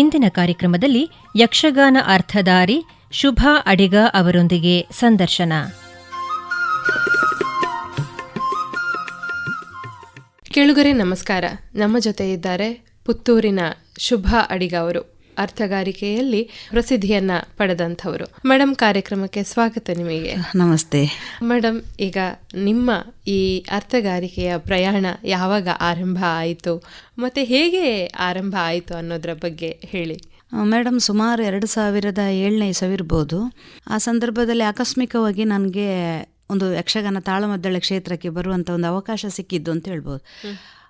ಇಂದಿನ ಕಾರ್ಯಕ್ರಮದಲ್ಲಿ ಯಕ್ಷಗಾನ ಅರ್ಥಧಾರಿ ಶುಭಾ ಅಡಿಗ ಅವರೊಂದಿಗೆ ಸಂದರ್ಶನ. ಕೇಳುಗರೆ ನಮಸ್ಕಾರ. ನಮ್ಮ ಜೊತೆ ಇದ್ದಾರೆ ಪುತ್ತೂರಿನ ಶುಭಾ ಅಡಿಗ ಅವರು. ಅರ್ಥಗಾರಿಕೆಯಲ್ಲಿ ಪ್ರಸಿದ್ಧಿಯನ್ನ ಪಡೆದಂಥವರು. ಮೇಡಮ್, ಕಾರ್ಯಕ್ರಮಕ್ಕೆ ಸ್ವಾಗತ ನಿಮಗೆ. ನಮಸ್ತೆ ಮೇಡಮ್, ಈಗ ನಿಮ್ಮ ಈ ಅರ್ಥಗಾರಿಕೆಯ ಪ್ರಯಾಣ ಯಾವಾಗ ಆರಂಭ ಆಯಿತು ಮತ್ತೆ ಹೇಗೆ ಆರಂಭ ಆಯಿತು ಅನ್ನೋದ್ರ ಬಗ್ಗೆ ಹೇಳಿ. ಮೇಡಮ್, ಸುಮಾರು 2007ನೇ ಇಸವಿ ಇರ್ಬೋದು. ಆ ಸಂದರ್ಭದಲ್ಲಿ ಆಕಸ್ಮಿಕವಾಗಿ ನನಗೆ ಒಂದು ಯಕ್ಷಗಾನ ತಾಳಮದ್ದಳೆ ಕ್ಷೇತ್ರಕ್ಕೆ ಬರುವಂಥ ಒಂದು ಅವಕಾಶ ಸಿಕ್ಕಿದ್ದು ಅಂತ ಹೇಳ್ಬೋದು.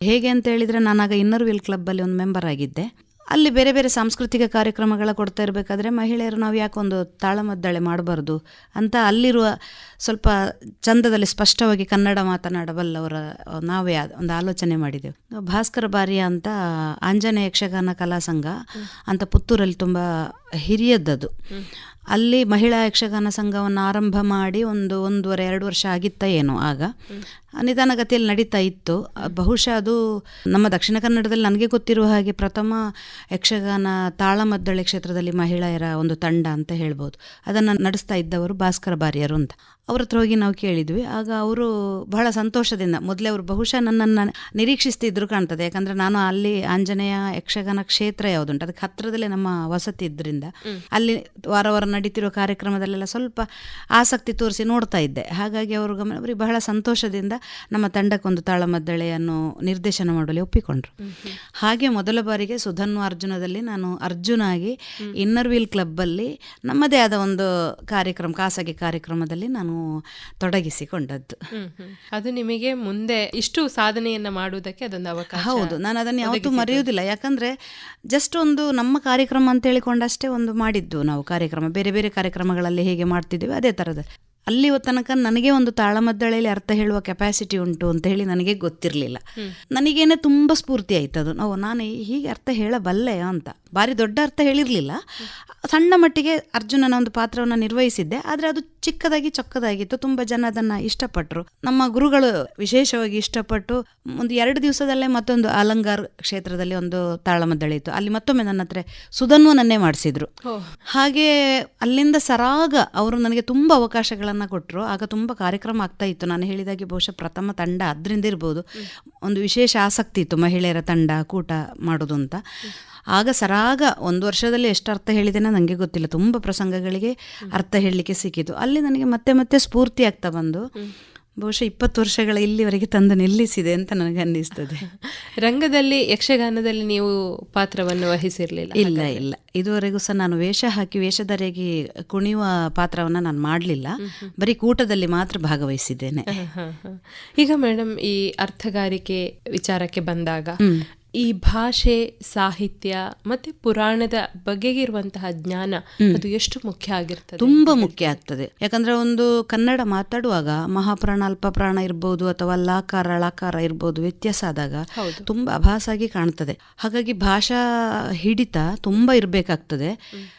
ಹೇಗೆ ಅಂತ ಹೇಳಿದರೆ, ನಾನಾಗ ಇನ್ನರ್ ವೀಲ್ ಕ್ಲಬ್ಬಲ್ಲಿ ಒಂದು ಮೆಂಬರ್ ಆಗಿದ್ದೆ. ಅಲ್ಲಿ ಬೇರೆ ಬೇರೆ ಸಾಂಸ್ಕೃತಿಕ ಕಾರ್ಯಕ್ರಮಗಳ ಕೊಡ್ತಾ ಇರಬೇಕಾದ್ರೆ ಮಹಿಳೆಯರು ನಾವು ಯಾಕೆ ಒಂದು ತಾಳಮದ್ದಳೆ ಮಾಡಬಾರ್ದು ಅಂತ ಅಲ್ಲಿರುವ ಸ್ವಲ್ಪ ಚಂದದಲ್ಲಿ ಸ್ಪಷ್ಟವಾಗಿ ಕನ್ನಡ ಮಾತನಾಡಬಲ್ಲವರ ನಾವೇ ಒಂದು ಆಲೋಚನೆ ಮಾಡಿದೆವು. ಭಾಸ್ಕರ ಬಾರಿಯ ಅಂತ ಆಂಜನೇಯ ಯಕ್ಷಗಾನ ಕಲಾ ಸಂಘ ಅಂತ ಪುತ್ತೂರಲ್ಲಿ ತುಂಬ ಹಿರಿಯದ್ದದು. ಅಲ್ಲಿ ಮಹಿಳಾ ಯಕ್ಷಗಾನ ಸಂಘವನ್ನು ಆರಂಭ ಮಾಡಿ 1.5-2 ವರ್ಷ ಆಗಿತ್ತ ಏನೋ. ಆಗ ನಿಧಾನಗತಿಯಲ್ಲಿ ನಡೀತಾ ಇತ್ತು. ಬಹುಶಃ ಅದು ನಮ್ಮ ದಕ್ಷಿಣ ಕನ್ನಡದಲ್ಲಿ ನನಗೆ ಗೊತ್ತಿರುವ ಹಾಗೆ ಪ್ರಥಮ ಯಕ್ಷಗಾನ ತಾಳಮದ್ದಳೆ ಕ್ಷೇತ್ರದಲ್ಲಿ ಮಹಿಳೆಯರ ಒಂದು ತಂಡ ಅಂತ ಹೇಳ್ಬೋದು. ಅದನ್ನು ನಡೆಸ್ತಾ ಇದ್ದವರು ಭಾಸ್ಕರ ಬಾರಿಯರು ಅಂತ. ಅವ್ರ ಹತ್ರ ಹೋಗಿ ನಾವು ಕೇಳಿದ್ವಿ. ಆಗ ಅವರು ಬಹಳ ಸಂತೋಷದಿಂದ, ಮೊದಲೇ ಅವರು ಬಹುಶಃ ನನ್ನನ್ನು ನಿರೀಕ್ಷಿಸ್ತಿದ್ರು ಕಾಣ್ತದೆ. ಯಾಕಂದರೆ ನಾನು ಅಲ್ಲಿ ಆಂಜನೇಯ ಯಕ್ಷಗಾನ ಕ್ಷೇತ್ರ ಯಾವುದುಂಟು ಅದಕ್ಕೆ ಹತ್ತಿರದಲ್ಲೇ ನಮ್ಮ ವಸತಿ ಇದ್ದರಿಂದ ಅಲ್ಲಿ ವಾರ ವಾರ ನಡೀತಿರೋ ಕಾರ್ಯಕ್ರಮದಲ್ಲೆಲ್ಲ ಸ್ವಲ್ಪ ಆಸಕ್ತಿ ತೋರಿಸಿ ನೋಡ್ತಾ ಇದ್ದೆ. ಹಾಗಾಗಿ ಅವರಿಗೆ ಬಹಳ ಸಂತೋಷದಿಂದ ನಮ್ಮ ತಂಡಕ್ಕೊಂದು ತಾಳಮದ್ದಳೆಯನ್ನು ನಿರ್ದೇಶನ ಮಾಡಲು ಒಪ್ಪಿಕೊಂಡ್ರು. ಹಾಗೆ ಮೊದಲ ಬಾರಿಗೆ ಸುಧನ್ವ ಅರ್ಜುನದಲ್ಲಿ ನಾನು ಅರ್ಜುನ ಆಗಿ ಇನ್ನರ್ ವೀಲ್ ಕ್ಲಬ್ಬಲ್ಲಿ ನಮ್ಮದೇ ಆದ ಒಂದು ಕಾರ್ಯಕ್ರಮ, ಖಾಸಗಿ ಕಾರ್ಯಕ್ರಮದಲ್ಲಿ ನಾನು ತೊಡಗಿಸಿಕೊಂಡದ್ದು. ಅದು ನಿಮಗೆ ಮುಂದೆ ಇಷ್ಟು ಸಾಧನೆಯನ್ನ ಮಾಡುವುದಕ್ಕೆ ಅದೊಂದು ಅವಕಾಶ. ಹೌದು, ನಾನು ಅದನ್ನು ಯಾವತ್ತೂ ಮರೆಯುವುದಿಲ್ಲ. ಯಾಕಂದರೆ ಜಸ್ಟ್ ಒಂದು ನಮ್ಮ ಕಾರ್ಯಕ್ರಮ ಅಂತ ಹೇಳಿಕೊಂಡಷ್ಟೇ ಒಂದು ಮಾಡಿದ್ದು ನಾವು ಕಾರ್ಯಕ್ರಮ. ಬೇರೆ ಬೇರೆ ಕಾರ್ಯಕ್ರಮಗಳಲ್ಲಿ ಹೇಗೆ ಮಾಡ್ತಿದ್ದೀವಿ ಅದೇ ಥರದ. ಅಲ್ಲಿ ತನಕ ನನಗೆ ಒಂದು ತಾಳಮದ್ದಳೆಯಲ್ಲಿ ಅರ್ಥ ಹೇಳುವ ಕೆಪಾಸಿಟಿ ಉಂಟು ಅಂತ ಹೇಳಿ ನನಗೆ ಗೊತ್ತಿರಲಿಲ್ಲ. ನನಗೇನೆ ತುಂಬ ಸ್ಫೂರ್ತಿ ಆಯ್ತು ಅದು. ನಾನು ಹೀಗೆ ಅರ್ಥ ಹೇಳಬಲ್ಲೆ ಅಂತ. ಭಾರಿ ದೊಡ್ಡ ಅರ್ಥ ಹೇಳಿರಲಿಲ್ಲ, ಸಣ್ಣ ಮಟ್ಟಿಗೆ ಅರ್ಜುನನ ಒಂದು ಪಾತ್ರವನ್ನು ನಿರ್ವಹಿಸಿದ್ದೆ. ಆದರೆ ಅದು ಚಿಕ್ಕದಾಗಿ ಚೊಕ್ಕದಾಗಿತ್ತು. ತುಂಬ ಜನ ಅದನ್ನು ಇಷ್ಟಪಟ್ಟರು. ನಮ್ಮ ಗುರುಗಳು ವಿಶೇಷವಾಗಿ ಇಷ್ಟಪಟ್ಟು ಒಂದು 2 ದಿವಸದಲ್ಲೇ ಮತ್ತೊಂದು ಅಲಂಗಾರ್ ಕ್ಷೇತ್ರದಲ್ಲಿ ಒಂದು ತಾಳಮದ್ದಳೆ ಇತ್ತು. ಅಲ್ಲಿ ಮತ್ತೊಮ್ಮೆ ನನ್ನ ಹತ್ರ ಸುಧನ್ವನನ್ನೇ ಮಾಡಿಸಿದ್ರು. ಹಾಗೆ ಅಲ್ಲಿಂದ ಸರಾಗ ಅವರು ನನಗೆ ತುಂಬ ಅವಕಾಶಗಳನ್ನು ಕೊಟ್ಟರು. ಆಗ ತುಂಬ ಕಾರ್ಯಕ್ರಮ ಆಗ್ತಾ ಇತ್ತು. ನಾನು ಹೇಳಿದಾಗೆ ಬಹುಶಃ ಪ್ರಥಮ ತಂಡ ಅದರಿಂದ ಇರ್ಬೋದು. ಒಂದು ವಿಶೇಷ ಆಸಕ್ತಿ ಇತ್ತು ಮಹಿಳೆಯರ ತಂಡ ಕೂಟ ಮಾಡೋದು ಅಂತ. ಆಗ ಸರಾಗ 1 ವರ್ಷದಲ್ಲಿ ಎಷ್ಟು ಅರ್ಥ ಹೇಳಿದ್ದೇನೆ ನನಗೆ ಗೊತ್ತಿಲ್ಲ. ತುಂಬ ಪ್ರಸಂಗಗಳಿಗೆ ಅರ್ಥ ಹೇಳಲಿಕ್ಕೆ ಸಿಕ್ಕಿತು. ಅಲ್ಲಿ ನನಗೆ ಮತ್ತೆ ಮತ್ತೆ ಸ್ಫೂರ್ತಿ ಆಗ್ತಾ ಬಂದು ಬಹುಶಃ 20 ವರ್ಷಗಳ ಇಲ್ಲಿವರೆಗೆ ತಂದು ನಿಲ್ಲಿಸಿದೆ ಅಂತ ನನಗೆ ಅನ್ನಿಸ್ತದೆ. ರಂಗದಲ್ಲಿ ಯಕ್ಷಗಾನದಲ್ಲಿ ನೀವು ಪಾತ್ರವನ್ನು ವಹಿಸಿರಲಿಲ್ಲ? ಇಲ್ಲ, ಇದುವರೆಗೂ ಸಹ ನಾನು ವೇಷ ಹಾಕಿ ವೇಷಧಾರಿಯಾಗಿ ಕುಣಿಯುವ ಪಾತ್ರವನ್ನು ನಾನು ಮಾಡಲಿಲ್ಲ. ಬರೀ ಕೂಟದಲ್ಲಿ ಮಾತ್ರ ಭಾಗವಹಿಸಿದ್ದೇನೆ. ಈಗ ಮೇಡಮ್, ಈ ಅರ್ಥಗಾರಿಕೆ ವಿಚಾರಕ್ಕೆ ಬಂದಾಗ ಈ ಭಾಷೆ, ಸಾಹಿತ್ಯ ಮತ್ತೆ ಪುರಾಣದ ಬಗೆಗಿರುವಂತಹ ಜ್ಞಾನ ಅದು ಎಷ್ಟು ಮುಖ್ಯ ಆಗಿರ್ತದೆ? ತುಂಬ ಮುಖ್ಯ ಆಗ್ತದೆ. ಯಾಕಂದ್ರೆ ಒಂದು ಕನ್ನಡ ಮಾತಾಡುವಾಗ ಮಹಾಪ್ರಾಣ, ಅಲ್ಪಪ್ರಾಣ ಇರ್ಬೋದು ಅಥವಾ ಲಾಕಾರ ಳಕಾರ ಇರ್ಬೋದು, ವ್ಯತ್ಯಾಸ ಆದಾಗ ತುಂಬ ಅಭಾಸಾಗಿ ಕಾಣ್ತದೆ. ಹಾಗಾಗಿ ಭಾಷಾ ಹಿಡಿತ ತುಂಬ ಇರಬೇಕಾಗ್ತದೆ.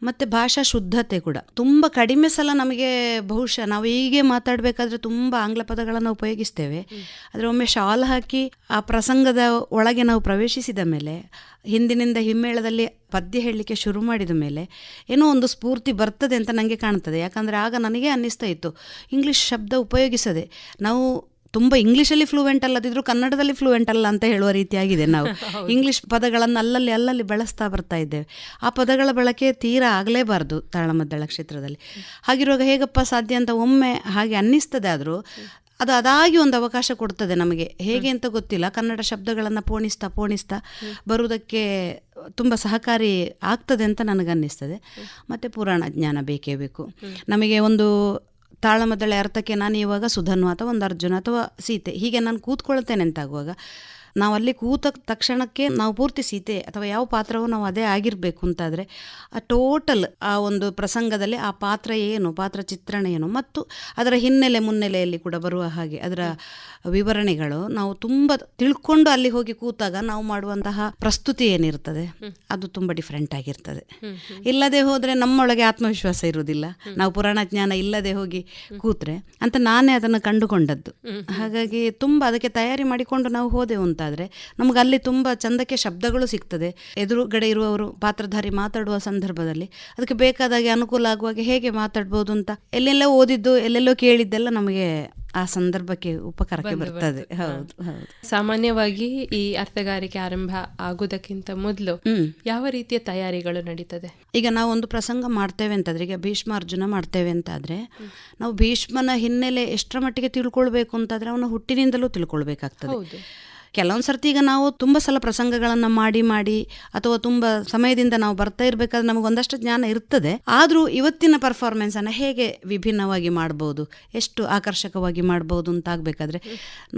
ಮತ್ತೆ ಭಾಷಾ ಶುದ್ಧತೆ ಕೂಡ ತುಂಬ ಕಡಿಮೆ ಸಲ ನಮಗೆ ಬಹುಶಃ ನಾವು ಹೀಗೆ ಮಾತಾಡಬೇಕಾದ್ರೆ ತುಂಬ ಆಂಗ್ಲ ಪದಗಳನ್ನು ಉಪಯೋಗಿಸ್ತೇವೆ. ಆದರೆ ಒಮ್ಮೆ ಶಾಲ್ ಹಾಕಿ ಆ ಪ್ರಸಂಗದ ಒಳಗೆ ನಾವು ಪ್ರವೇಶಿಸಿದ ಮೇಲೆ, ಹಿಂದಿನಿಂದ ಹಿಮ್ಮೇಳದಲ್ಲಿ ಪದ್ಯ ಹೇಳಲಿಕ್ಕೆ ಶುರು ಮಾಡಿದ ಮೇಲೆ ಏನೋ ಒಂದು ಸ್ಫೂರ್ತಿ ಬರ್ತದೆ ಅಂತ ನನಗೆ ಕಾಣ್ತದೆ. ಯಾಕಂದರೆ ಆಗ ನನಗೆ ಅನ್ನಿಸ್ತಾ ಇತ್ತು, ಇಂಗ್ಲೀಷ್ ಶಬ್ದ ಉಪಯೋಗಿಸದೆ ನಾವು ತುಂಬ ಇಂಗ್ಲೀಷಲ್ಲಿ ಫ್ಲೂಯೆಂಟ್ ಅಲ್ಲದಿದ್ರೂ ಕನ್ನಡದಲ್ಲಿ ಫ್ಲೂಯೆಂಟ್ ಅಲ್ಲ ಅಂತ ಹೇಳುವ ರೀತಿಯಾಗಿದೆ. ನಾವು ಇಂಗ್ಲೀಷ್ ಪದಗಳನ್ನು ಅಲ್ಲಲ್ಲಿ ಬಳಸ್ತಾ ಬರ್ತಾ ಇದ್ದೇವೆ. ಆ ಪದಗಳ ಬಳಕೆ ತೀರಾ ಆಗಲೇಬಾರ್ದು ತಾಳಮದ್ದಳ ಕ್ಷೇತ್ರದಲ್ಲಿ. ಹಾಗಿರುವಾಗ ಹೇಗಪ್ಪ ಸಾಧ್ಯ ಅಂತ ಒಮ್ಮೆ ಹಾಗೆ ಅನ್ನಿಸ್ತದೆ. ಆದರೂ ಅದಾಗಿ ಒಂದು ಅವಕಾಶ ಕೊಡ್ತದೆ ನಮಗೆ. ಹೇಗೆ ಅಂತ ಗೊತ್ತಿಲ್ಲ, ಕನ್ನಡ ಶಬ್ದಗಳನ್ನು ಪೋಣಿಸ್ತಾ ಬರುವುದಕ್ಕೆ ತುಂಬ ಸಹಕಾರಿ ಆಗ್ತದೆ ಅಂತ ನನಗನ್ನಿಸ್ತದೆ. ಮತ್ತು ಪುರಾಣ ಜ್ಞಾನ ಬೇಕೇ ಬೇಕು ನಮಗೆ. ಒಂದು ತಾಳಮದ್ದಳೆ ಅರ್ಥಕ್ಕೆ ನಾನು ಇವಾಗ ಸುಧನ್ವ ಅಥವಾ ಒಂದು ಅರ್ಜುನ ಅಥವಾ ಸೀತೆ ಹೀಗೆ ನಾನು ಕೂತ್ಕೊಳ್ತೇನೆ ಅಂತಾಗುವಾಗ, ನಾವು ಅಲ್ಲಿ ಕೂತ ತಕ್ಷಣಕ್ಕೆ ನಾವು ಪೂರ್ತಿ ಸೀತೆ ಅಥವಾ ಯಾವ ಪಾತ್ರವೂ ನಾವು ಅದೇ ಆಗಿರಬೇಕು ಅಂತಾದರೆ ಆ ಟೋಟಲ್ ಆ ಒಂದು ಪ್ರಸಂಗದಲ್ಲಿ ಆ ಪಾತ್ರ ಏನು, ಪಾತ್ರ ಚಿತ್ರಣ ಏನು, ಮತ್ತು ಅದರ ಹಿನ್ನೆಲೆ ಮುನ್ನೆಲೆಯಲ್ಲಿ ಕೂಡ ಬರುವ ಹಾಗೆ ಅದರ ವಿವರಣೆಗಳು ನಾವು ತುಂಬ ತಿಳ್ಕೊಂಡು ಅಲ್ಲಿ ಹೋಗಿ ಕೂತಾಗ ನಾವು ಮಾಡುವಂತಹ ಪ್ರಸ್ತುತಿ ಏನಿರ್ತದೆ ಅದು ತುಂಬ ಡಿಫ್ರೆಂಟ್ ಆಗಿರ್ತದೆ. ಇಲ್ಲದೆ ಹೋದರೆ ನಮ್ಮೊಳಗೆ ಆತ್ಮವಿಶ್ವಾಸ ಇರುವುದಿಲ್ಲ. ನಾವು ಪುರಾಣ ಜ್ಞಾನ ಇಲ್ಲದೆ ಹೋಗಿ ಕೂತ್ರೆ ಅಂತ ನಾನೇ ಅದನ್ನು ಕಂಡುಕೊಂಡದ್ದು. ಹಾಗಾಗಿ ತುಂಬ ಅದಕ್ಕೆ ತಯಾರಿ ಮಾಡಿಕೊಂಡು ನಾವು ಹೋದೆವು ಅಂತ ಅಂತಾದರೆ ನಮ್ಗೆ ಅಲ್ಲಿ ತುಂಬ ಚಂದಕ್ಕೆ ಶಬ್ದಗಳು ಸಿಗ್ತದೆ. ಎದುರುಗಡೆ ಇರುವವರು ಪಾತ್ರಧಾರಿ ಮಾತಾಡುವ ಸಂದರ್ಭದಲ್ಲಿ ಅದಕ್ಕೆ ಬೇಕಾದಾಗೆ ಅನುಕೂಲ ಆಗುವಾಗೆ ಹೇಗೆ ಮಾತಾಡ್ಬೋದು ಅಂತ ಎಲ್ಲೆಲ್ಲೋ ಓದಿದ್ದು ಎಲ್ಲೆಲ್ಲೋ ಕೇಳಿದ್ದೆಲ್ಲ ನಮಗೆ ಆ ಸಂದರ್ಭಕ್ಕೆ ಉಪಕಾರಕ್ಕೆ ಬರ್ತದೆ. ಹೌದು ಹೌದು. ಸಾಮಾನ್ಯವಾಗಿ ಈ ಅರ್ಥಗಾರಿಕೆ ಆರಂಭ ಆಗುವುದಕ್ಕಿಂತ ಮೊದಲು ಯಾವ ರೀತಿಯ ತಯಾರಿಗಳು ನಡೀತದೆ? ಈಗ ನಾವು ಒಂದು ಪ್ರಸಂಗ ಮಾಡ್ತೇವೆ ಅಂತಂದ್ರೆ, ಈಗ ಭೀಷ್ಮಾರ್ಜುನ ಮಾಡ್ತೇವೆ ಅಂತಾದ್ರೆ ನಾವು ಭೀಷ್ಮನ ಹಿನ್ನೆಲೆ ಎಷ್ಟರ ಮಟ್ಟಿಗೆ ತಿಳ್ಕೊಳ್ಬೇಕು ಅಂತಾದ್ರೆ ಅವನ ಹುಟ್ಟಿನಿಂದಲೂ ತಿಳ್ಕೊಳ್ಬೇಕಾಗ್ತದೆ. ಕೆಲವೊಂದು ಸರ್ತಿ ಈಗ ನಾವು ತುಂಬ ಸಲ ಪ್ರಸಂಗಗಳನ್ನು ಮಾಡಿ ಅಥವಾ ತುಂಬ ಸಮಯದಿಂದ ನಾವು ಬರ್ತಾ ಇರಬೇಕಾದ್ರೆ ನಮಗೊಂದಷ್ಟು ಜ್ಞಾನ ಇರ್ತದೆ. ಆದರೂ ಇವತ್ತಿನ ಪರ್ಫಾರ್ಮೆನ್ಸನ್ನು ಹೇಗೆ ವಿಭಿನ್ನವಾಗಿ ಮಾಡ್ಬೋದು, ಎಷ್ಟು ಆಕರ್ಷಕವಾಗಿ ಮಾಡ್ಬೋದು ಅಂತ ಆಗಬೇಕಾದ್ರೆ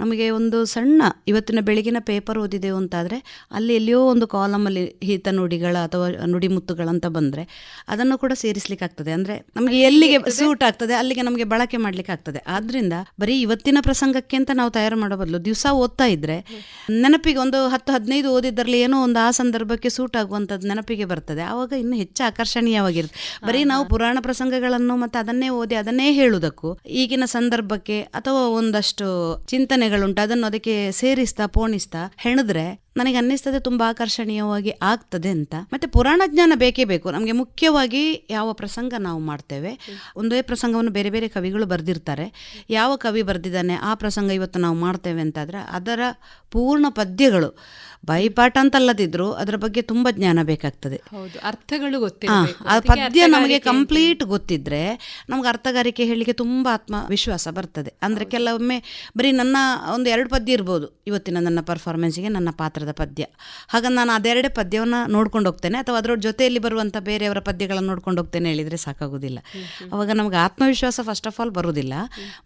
ನಮಗೆ ಒಂದು ಸಣ್ಣ ಇವತ್ತಿನ ಬೆಳಗಿನ ಪೇಪರ್ ಓದಿದೆವು ಅಂತಾದರೆ ಅಲ್ಲಿ ಎಲ್ಲಿಯೋ ಒಂದು ಕಾಲಮಲ್ಲಿ ಹಿತನುಡಿಗಳ ಅಥವಾ ನುಡಿಮುತ್ತುಗಳಂತ ಬಂದರೆ ಅದನ್ನು ಕೂಡ ಸೇರಿಸ್ಲಿಕ್ಕೆ ಆಗ್ತದೆ. ಅಂದರೆ ನಮಗೆ ಎಲ್ಲಿಗೆ ಸೂಟ್ ಆಗ್ತದೆ ಅಲ್ಲಿಗೆ ನಮಗೆ ಬಳಕೆ ಮಾಡಲಿಕ್ಕೆ ಆಗ್ತದೆ. ಆದ್ದರಿಂದ ಬರೀ ಇವತ್ತಿನ ಪ್ರಸಂಗಕ್ಕೆ ಅಂತ ನಾವು ತಯಾರು ಮಾಡೋ ಬದಲು ದಿವಸ ಓದ್ತಾ ಇದ್ರೆ ನೆನಪಿಗೆ ಒಂದು 10-15 ಓದಿದ್ರಲ್ಲಿ ಏನೋ ಒಂದು ಆ ಸಂದರ್ಭಕ್ಕೆ ಸೂಟ್ ಆಗುವಂಥದ್ದು ನೆನಪಿಗೆ ಬರ್ತದೆ. ಆವಾಗ ಇನ್ನು ಹೆಚ್ಚು ಆಕರ್ಷಣೀಯವಾಗಿರುತ್ತೆ. ಬರೀ ನಾವು ಪುರಾಣ ಪ್ರಸಂಗಗಳನ್ನು ಮತ್ತೆ ಅದನ್ನೇ ಓದಿ ಅದನ್ನೇ ಹೇಳುವುದಕ್ಕೂ ಈಗಿನ ಸಂದರ್ಭಕ್ಕೆ ಅಥವಾ ಒಂದಷ್ಟು ಚಿಂತನೆಗಳುಂಟು ಅದನ್ನು ಅದಕ್ಕೆ ಸೇರಿಸ್ತಾ ಪೋಣಿಸ್ತಾ ಹೆಣಿದ್ರೆ ನನಗೆ ಅನ್ನಿಸ್ತದೆ ತುಂಬ ಆಕರ್ಷಣೀಯವಾಗಿ ಆಗ್ತದೆ ಅಂತ. ಮತ್ತೆ ಪುರಾಣ ಜ್ಞಾನ ಬೇಕೇ ಬೇಕು ನಮಗೆ. ಮುಖ್ಯವಾಗಿ ಯಾವ ಪ್ರಸಂಗ ನಾವು ಮಾಡ್ತೇವೆ, ಒಂದೇ ಪ್ರಸಂಗವನ್ನು ಬೇರೆ ಬೇರೆ ಕವಿಗಳು ಬರೆದಿರ್ತಾರೆ, ಯಾವ ಕವಿ ಬರೆದಿದ್ದಾನೆ ಆ ಪ್ರಸಂಗ ಇವತ್ತು ನಾವು ಮಾಡ್ತೇವೆ ಅಂತಾದರೆ ಅದರ ಪೂರ್ಣ ಪದ್ಯಗಳು ಬಾಯಿಪಾಠ ಅಂತಲ್ಲದಿದ್ರು ಅದರ ಬಗ್ಗೆ ತುಂಬ ಜ್ಞಾನ ಬೇಕಾಗ್ತದೆ. ಅರ್ಥಗಳು ಆ ಪದ್ಯ ನಮಗೆ ಕಂಪ್ಲೀಟ್ ಗೊತ್ತಿದ್ರೆ ನಮ್ಗೆ ಅರ್ಥಗಾರಿಕೆ ಹೇಳಲಿಕ್ಕೆ ತುಂಬ ಆತ್ಮವಿಶ್ವಾಸ ಬರ್ತದೆ. ಅಂದರೆ ಕೆಲವೊಮ್ಮೆ ಬರೀ ನನ್ನ ಒಂದು 2 ಪದ್ಯ ಇರ್ಬೋದು ಇವತ್ತಿನ ನನ್ನ ಪರ್ಫಾರ್ಮೆನ್ಸಿಗೆ ನನ್ನ ಪಾತ್ರದ ಪದ್ಯ, ಹಾಗಾಗಿ ನಾನು ಅದೆರಡೇ ಪದ್ಯವನ್ನು ನೋಡ್ಕೊಂಡು ಹೋಗ್ತೇನೆ ಅಥವಾ ಅದರ ಜೊತೆಯಲ್ಲಿ ಬರುವಂಥ ಬೇರೆಯವರ ಪದ್ಯಗಳನ್ನು ನೋಡ್ಕೊಂಡು ಹೋಗ್ತೇನೆ ಹೇಳಿದರೆ ಸಾಕಾಗೋದಿಲ್ಲ. ಅವಾಗ ನಮ್ಗೆ ಆತ್ಮವಿಶ್ವಾಸ ಫಸ್ಟ್ ಆಫ್ ಆಲ್ ಬರೋದಿಲ್ಲ,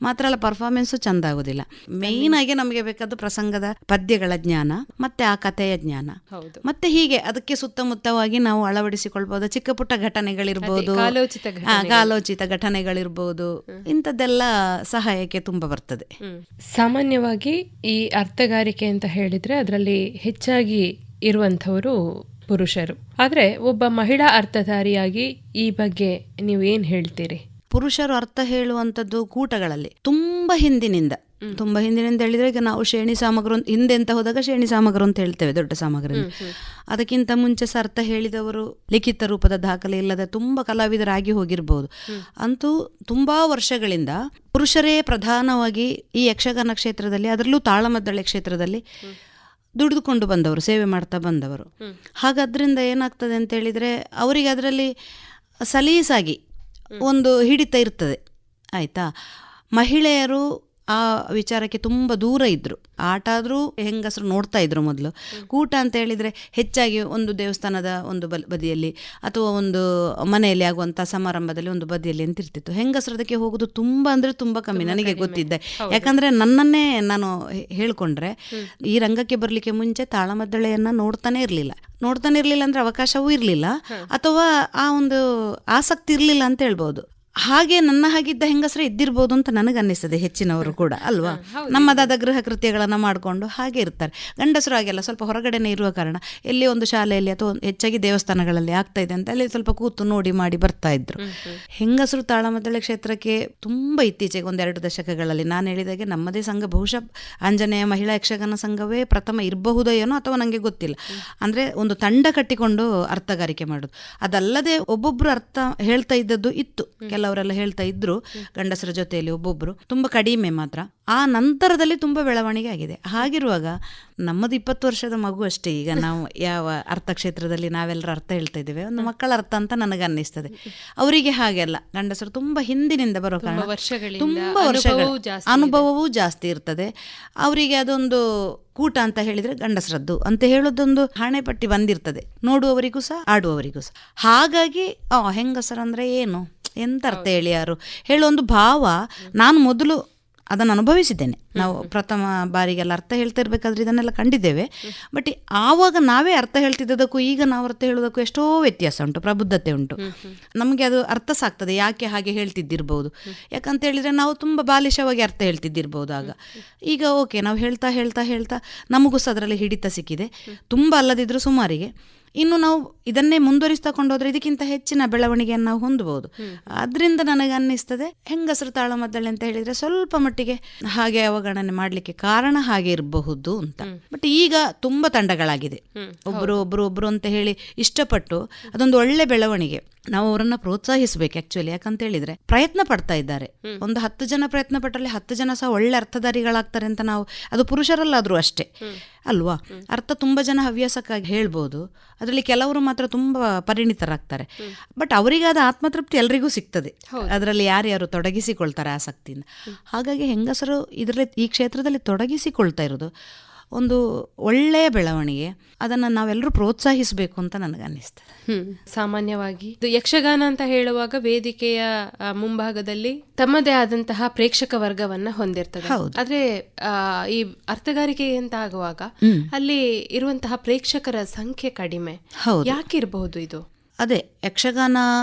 ಮಾತ್ರ ಅಲ್ಲ ಪರ್ಫಾರ್ಮೆನ್ಸು ಚೆಂದ ಆಗೋದಿಲ್ಲ. ಮೇಯ್ನ್ ಆಗಿ ನಮಗೆ ಬೇಕಾದ ಪ್ರಸಂಗದ ಪದ್ಯಗಳ ಜ್ಞಾನ ಮತ್ತೆ ಆ ಕಥೆಯ ಜ್ಞಾನ, ಮತ್ತೆ ಹೀಗೆ ಅದಕ್ಕೆ ಸುತ್ತಮುತ್ತವಾಗಿ ನಾವು ಅಳವಡಿಸಿಕೊಳ್ಬಹುದು ಚಿಕ್ಕ ಪುಟ್ಟ ಘಟನೆಗಳಿರ್ಬೋದು, ಕಾಲೋಚಿತ ಘಟನೆಗಳಿರ್ಬೋದು, ಇಂಥದ್ದೆಲ್ಲ ಸಹಾಯಕ್ಕೆ ತುಂಬ ಬರ್ತದೆ. ಸಾಮಾನ್ಯವಾಗಿ ಈ ಅರ್ಥಗಾರಿಕೆ ಅಂತ ಹೇಳಿದ್ರೆ ಅದರಲ್ಲಿ ಹೆಚ್ಚಾಗಿ ಇರುವಂಥವರು ಪುರುಷರು. ಆದರೆ ಒಬ್ಬ ಮಹಿಳಾ ಅರ್ಥಧಾರಿಯಾಗಿ ಈ ಬಗ್ಗೆ ನೀವು ಏನು ಹೇಳ್ತೀರಿ? ಪುರುಷರು ಅರ್ಥ ಹೇಳುವಂಥದ್ದು ಕೂಟಗಳಲ್ಲಿ ತುಂಬ ಹಿಂದಿನಿಂದ ಹೇಳಿದ್ರೆ ಈಗ ನಾವು ಶ್ರೇಣಿ ಸಾಮಗ್ರು ಹಿಂದೆ ಅಂತ ಹೋದಾಗ ಶ್ರೇಣಿ ಸಾಮಗ್ರು ಅಂತ ಹೇಳ್ತೇವೆ, ದೊಡ್ಡ ಸಾಮಗ್ರಿ. ಅದಕ್ಕಿಂತ ಮುಂಚೆ ಅರ್ಥ ಹೇಳಿದವರು ಲಿಖಿತ ರೂಪದ ದಾಖಲೆ ಇಲ್ಲದೆ ತುಂಬ ಕಲಾವಿದರಾಗಿ ಹೋಗಿರ್ಬೋದು. ಅಂತೂ ತುಂಬಾ ವರ್ಷಗಳಿಂದ ಪುರುಷರೇ ಪ್ರಧಾನವಾಗಿ ಈ ಯಕ್ಷಗಾನ ಕ್ಷೇತ್ರದಲ್ಲಿ, ಅದರಲ್ಲೂ ತಾಳಮದ್ದಳೆ ಕ್ಷೇತ್ರದಲ್ಲಿ ದುಡಿದುಕೊಂಡು ಬಂದವರು, ಸೇವೆ ಮಾಡ್ತಾ ಬಂದವರು. ಹಾಗಾದ್ರಿಂದ ಏನಾಗ್ತದೆ ಅಂತ ಹೇಳಿದರೆ ಅವರಿಗೆ ಅದರಲ್ಲಿ ಸಲೀಸಾಗಿ ಒಂದು ಹಿಡಿತ ಇರ್ತದೆ. ಆಯಿತಾ, ಮಹಿಳೆಯರು ಆ ವಿಚಾರಕ್ಕೆ ತುಂಬ ದೂರ ಇದ್ದರು. ಆಟ ಆದರೂ ಹೆಂಗಸರು ನೋಡ್ತಾ ಇದ್ರು ಮೊದಲು. ಕೂಟ ಅಂತ ಹೇಳಿದರೆ ಹೆಚ್ಚಾಗಿ ಒಂದು ದೇವಸ್ಥಾನದ ಒಂದು ಬದಿಯಲ್ಲಿ ಅಥವಾ ಒಂದು ಮನೆಯಲ್ಲಿ ಆಗುವಂಥ ಸಮಾರಂಭದಲ್ಲಿ ಒಂದು ಬದಿಯಲ್ಲಿ ಅಂತ ಇರ್ತಿತ್ತು. ಹೆಂಗಸರು ಅದಕ್ಕೆ ಹೋಗೋದು ತುಂಬ ಅಂದರೆ ತುಂಬ ಕಮ್ಮಿ, ನನಗೆ ಗೊತ್ತಿದ್ದೆ. ಯಾಕಂದರೆ ನನ್ನನ್ನೇ ನಾನು ಹೇಳ್ಕೊಂಡ್ರೆ ಈ ರಂಗಕ್ಕೆ ಬರಲಿಕ್ಕೆ ಮುಂಚೆ ತಾಳಮದ್ದಳೆಯನ್ನು ನೋಡ್ತಾನೆ ಇರಲಿಲ್ಲ ಅಂದರೆ ಅವಕಾಶವೂ ಇರಲಿಲ್ಲ ಅಥವಾ ಆ ಒಂದು ಆಸಕ್ತಿ ಇರಲಿಲ್ಲ ಅಂತ ಹೇಳ್ಬೋದು. ಹಾಗೆ ನನ್ನ ಹಾಗಿದ್ದ ಹೆಂಗಸರೇ ಇದ್ದಿರ್ಬೋದು ಅಂತ ನನಗನ್ನಿಸ್ತದೆ, ಹೆಚ್ಚಿನವರು ಕೂಡ ಅಲ್ವಾ. ನಮ್ಮದಾದ ಗೃಹ ಕೃತ್ಯಗಳನ್ನು ಮಾಡಿಕೊಂಡು ಹಾಗೆ ಇರ್ತಾರೆ. ಗಂಡಸರು ಹಾಗೆಲ್ಲ ಸ್ವಲ್ಪ ಹೊರಗಡೆನೇ ಇರುವ ಕಾರಣ ಎಲ್ಲಿ ಒಂದು ಶಾಲೆಯಲ್ಲಿ ಅಥವಾ ಹೆಚ್ಚಾಗಿ ದೇವಸ್ಥಾನಗಳಲ್ಲಿ ಆಗ್ತಾ ಇದೆ ಅಂತ ಅಲ್ಲಿ ಸ್ವಲ್ಪ ಕೂತು ನೋಡಿ ಮಾಡಿ ಬರ್ತಾ ಇದ್ರು. ಹೆಂಗಸರು ತಾಳಮದ್ದಳೆ ಕ್ಷೇತ್ರಕ್ಕೆ ತುಂಬ ಇತ್ತೀಚೆಗೆ 1-2 ದಶಕಗಳಲ್ಲಿ ನಾನು ಹೇಳಿದಾಗೆ ನಮ್ಮದೇ ಸಂಘ, ಬಹುಶಃ ಆಂಜನೇಯ ಮಹಿಳಾ ಯಕ್ಷಗಾನ ಸಂಘವೇ ಪ್ರಥಮ ಇರಬಹುದೋ ಏನೋ ಅಥವಾ ನನಗೆ ಗೊತ್ತಿಲ್ಲ. ಅಂದರೆ ಒಂದು ತಂಡ ಕಟ್ಟಿಕೊಂಡು ಅರ್ಥಗಾರಿಕೆ ಮಾಡೋದು. ಅದಲ್ಲದೆ ಒಬ್ಬೊಬ್ರು ಅರ್ಥ ಹೇಳ್ತಾ ಇದ್ದದ್ದು ಇತ್ತು, ಕೆಲವರೆಲ್ಲ ಹೇಳ್ತಾ ಇದ್ರು ಗಂಡಸರ ಜೊತೆಯಲ್ಲಿ ಒಬ್ಬೊಬ್ರು, ತುಂಬ ಕಡಿಮೆ ಮಾತ್ರ. ಆ ನಂತರದಲ್ಲಿ ತುಂಬ ಬೆಳವಣಿಗೆ ಆಗಿದೆ. ಹಾಗಿರುವಾಗ ನಮ್ಮದು 20 ವರ್ಷದ ಮಗು ಅಷ್ಟೇ ಈಗ ನಾವು ಯಾವ ಅರ್ಥ ಕ್ಷೇತ್ರದಲ್ಲಿ ನಾವೆಲ್ಲರೂ ಅರ್ಥ ಹೇಳ್ತಾ ಇದ್ದೇವೆ, ಒಂದು ಮಕ್ಕಳ ಅರ್ಥ ಅಂತ ನನಗೆ ಅನ್ನಿಸ್ತದೆ. ಅವರಿಗೆ ಹಾಗೆಲ್ಲ ಗಂಡಸರು ತುಂಬ ಹಿಂದಿನಿಂದ ಬರೋ ಕಾರಣ ತುಂಬ ವರ್ಷಗಳ ಅನುಭವವೂ ಜಾಸ್ತಿ ಇರ್ತದೆ. ಅವರಿಗೆ ಅದೊಂದು ಕೂಟ ಅಂತ ಹೇಳಿದ್ರೆ ಗಂಡಸರದ್ದು ಅಂತ ಹೇಳೋದೊಂದು ಹಣೆಪಟ್ಟಿ ಬಂದಿರ್ತದೆ, ನೋಡುವವರಿಗೂ ಸಹ ಆಡುವವರಿಗೂ ಸಹ. ಹಾಗಾಗಿ ಹೆಂಗಸರಂದ್ರೆ ಏನು, ಎಂತ ಅರ್ಥ ಹೇಳಿ ಯಾರು ಹೇಳೋ ಒಂದು ಭಾವ ನಾನು ಮೊದಲು ಅದನ್ನು ಅನುಭವಿಸಿದ್ದೇನೆ. ನಾವು ಪ್ರಥಮ ಬಾರಿಗೆಲ್ಲ ಅರ್ಥ ಹೇಳ್ತಾ ಇರಬೇಕಾದ್ರೆ ಇದನ್ನೆಲ್ಲ ಕಂಡಿದ್ದೇವೆ. ಬಟ್ ಆವಾಗ ನಾವೇ ಅರ್ಥ ಹೇಳ್ತಿದ್ದದಕ್ಕೂ ಈಗ ನಾವು ಅರ್ಥ ಹೇಳೋದಕ್ಕೂ ಎಷ್ಟೋ ವ್ಯತ್ಯಾಸ ಉಂಟು, ಪ್ರಬುದ್ಧತೆ ಉಂಟು. ನಮಗೆ ಅದು ಅರ್ಥ ಸಾಕ್ತದೆ ಯಾಕೆ ಹಾಗೆ ಹೇಳ್ತಿದ್ದಿರ್ಬೋದು. ಯಾಕಂತ ಹೇಳಿದರೆ ನಾವು ತುಂಬ ಬಾಲಿಶವಾಗಿ ಅರ್ಥ ಹೇಳ್ತಿದ್ದಿರ್ಬೋದು ಆಗ. ಈಗ ಓಕೆ, ನಾವು ಹೇಳ್ತಾ ಹೇಳ್ತಾ ಹೇಳ್ತಾ ನಮಗೂ ಸಹ ಅದರಲ್ಲಿ ಹಿಡಿತ ಸಿಕ್ಕಿದೆ, ತುಂಬ ಅಲ್ಲದಿದ್ದರೂ ಸುಮಾರಿಗೆ. ಇನ್ನು ನಾವು ಇದನ್ನೇ ಮುಂದುವರಿಸ್ತಾ ಕೊಂಡೋದ್ರೆ ಇದಕ್ಕಿಂತ ಹೆಚ್ಚಿನ ಬೆಳವಣಿಗೆಯನ್ನು ನಾವು ಹೊಂದಬಹುದು. ಆದ್ರಿಂದ ನನಗೆ ಅನ್ನಿಸ್ತದೆ ಹೆಂಗಸರು ತಾಳಮದ್ದಳೆ ಅಂತ ಹೇಳಿದರೆ ಸ್ವಲ್ಪ ಮಟ್ಟಿಗೆ ಹಾಗೆ ಅವಾಗ ಅವಗಣನೆ ಮಾಡ್ಲಿಕ್ಕೆ ಕಾರಣ ಹಾಗೆ ಇರಬಹುದು ಅಂತ. ಬಟ್ ಈಗ ತುಂಬಾ ತಂಡಗಳಾಗಿದೆ, ಒಬ್ರು ಅಂತ ಹೇಳಿ ಇಷ್ಟಪಟ್ಟು, ಅದೊಂದು ಒಳ್ಳೆ ಬೆಳವಣಿಗೆ. ನಾವು ಅವರನ್ನ ಪ್ರೋತ್ಸಾಹಿಸಬೇಕು ಆಕ್ಚುಲಿ. ಯಾಕಂತ ಹೇಳಿದ್ರೆ ಪ್ರಯತ್ನ ಪಡ್ತಾ ಇದ್ದಾರೆ. ಒಂದು 10 ಜನ ಪ್ರಯತ್ನ ಪಟ್ಟರಲ್ಲಿ 10 ಜನ ಸಹ ಒಳ್ಳೆ ಅರ್ಥಧಾರಿಗಳಾಗ್ತಾರೆ ಅಂತ ನಾವು, ಅದು ಪುರುಷರಲ್ಲಾದ್ರೂ ಅಷ್ಟೇ ಅಲ್ವಾ. ಅರ್ಥ ತುಂಬಾ ಜನ ಹವ್ಯಾಸಕ್ಕಾಗಿ ಹೇಳ್ಬೋದು, ಅದರಲ್ಲಿ ಕೆಲವರು ಮಾತ್ರ ತುಂಬಾ ಪರಿಣಿತರಾಗ್ತಾರೆ. ಬಟ್ ಅವರಿಗಾದ ಆತ್ಮತೃಪ್ತಿ ಎಲ್ರಿಗೂ ಸಿಗ್ತದೆ ಅದರಲ್ಲಿ ಯಾರ್ಯಾರು ತೊಡಗಿಸಿಕೊಳ್ತಾರೆ ಆಸಕ್ತಿಯಿಂದ. ಹಾಗಾಗಿ ಹೆಂಗಸರು ಇದರಲ್ಲಿ ಈ ಕ್ಷೇತ್ರದಲ್ಲಿ ತೊಡಗಿಸಿಕೊಳ್ತಾ ಇರೋದು ಒಂದು ಒಳ್ಳೆಯ ಬೆಳವಣಿಗೆ. ಅದನ್ನು ನಾವೆಲ್ಲರೂ ಪ್ರೋತ್ಸಾಹಿಸಬೇಕು ಅಂತ ನನಗನ್ನಿಸ್ತದೆ. ಸಾಮಾನ್ಯವಾಗಿ ಇದು ಯಕ್ಷಗಾನ ಅಂತ ಹೇಳುವಾಗ ವೇದಿಕೆಯ ಮುಂಭಾಗದಲ್ಲಿ ತಮ್ಮದೇ ಆದಂತಹ ಪ್ರೇಕ್ಷಕ ವರ್ಗವನ್ನ ಹೊಂದಿರ್ತದೆ. ಆದ್ರೆ ಈ ಅರ್ಥಗಾರಿಕೆ ಅಂತ ಆಗುವಾಗ ಅಲ್ಲಿ ಇರುವಂತಹ ಪ್ರೇಕ್ಷಕರ ಸಂಖ್ಯೆ ಕಡಿಮೆ. ಯಾಕಿರಬಹುದು ಇದು? ಅದೇ ಯಕ್ಷಗಾನ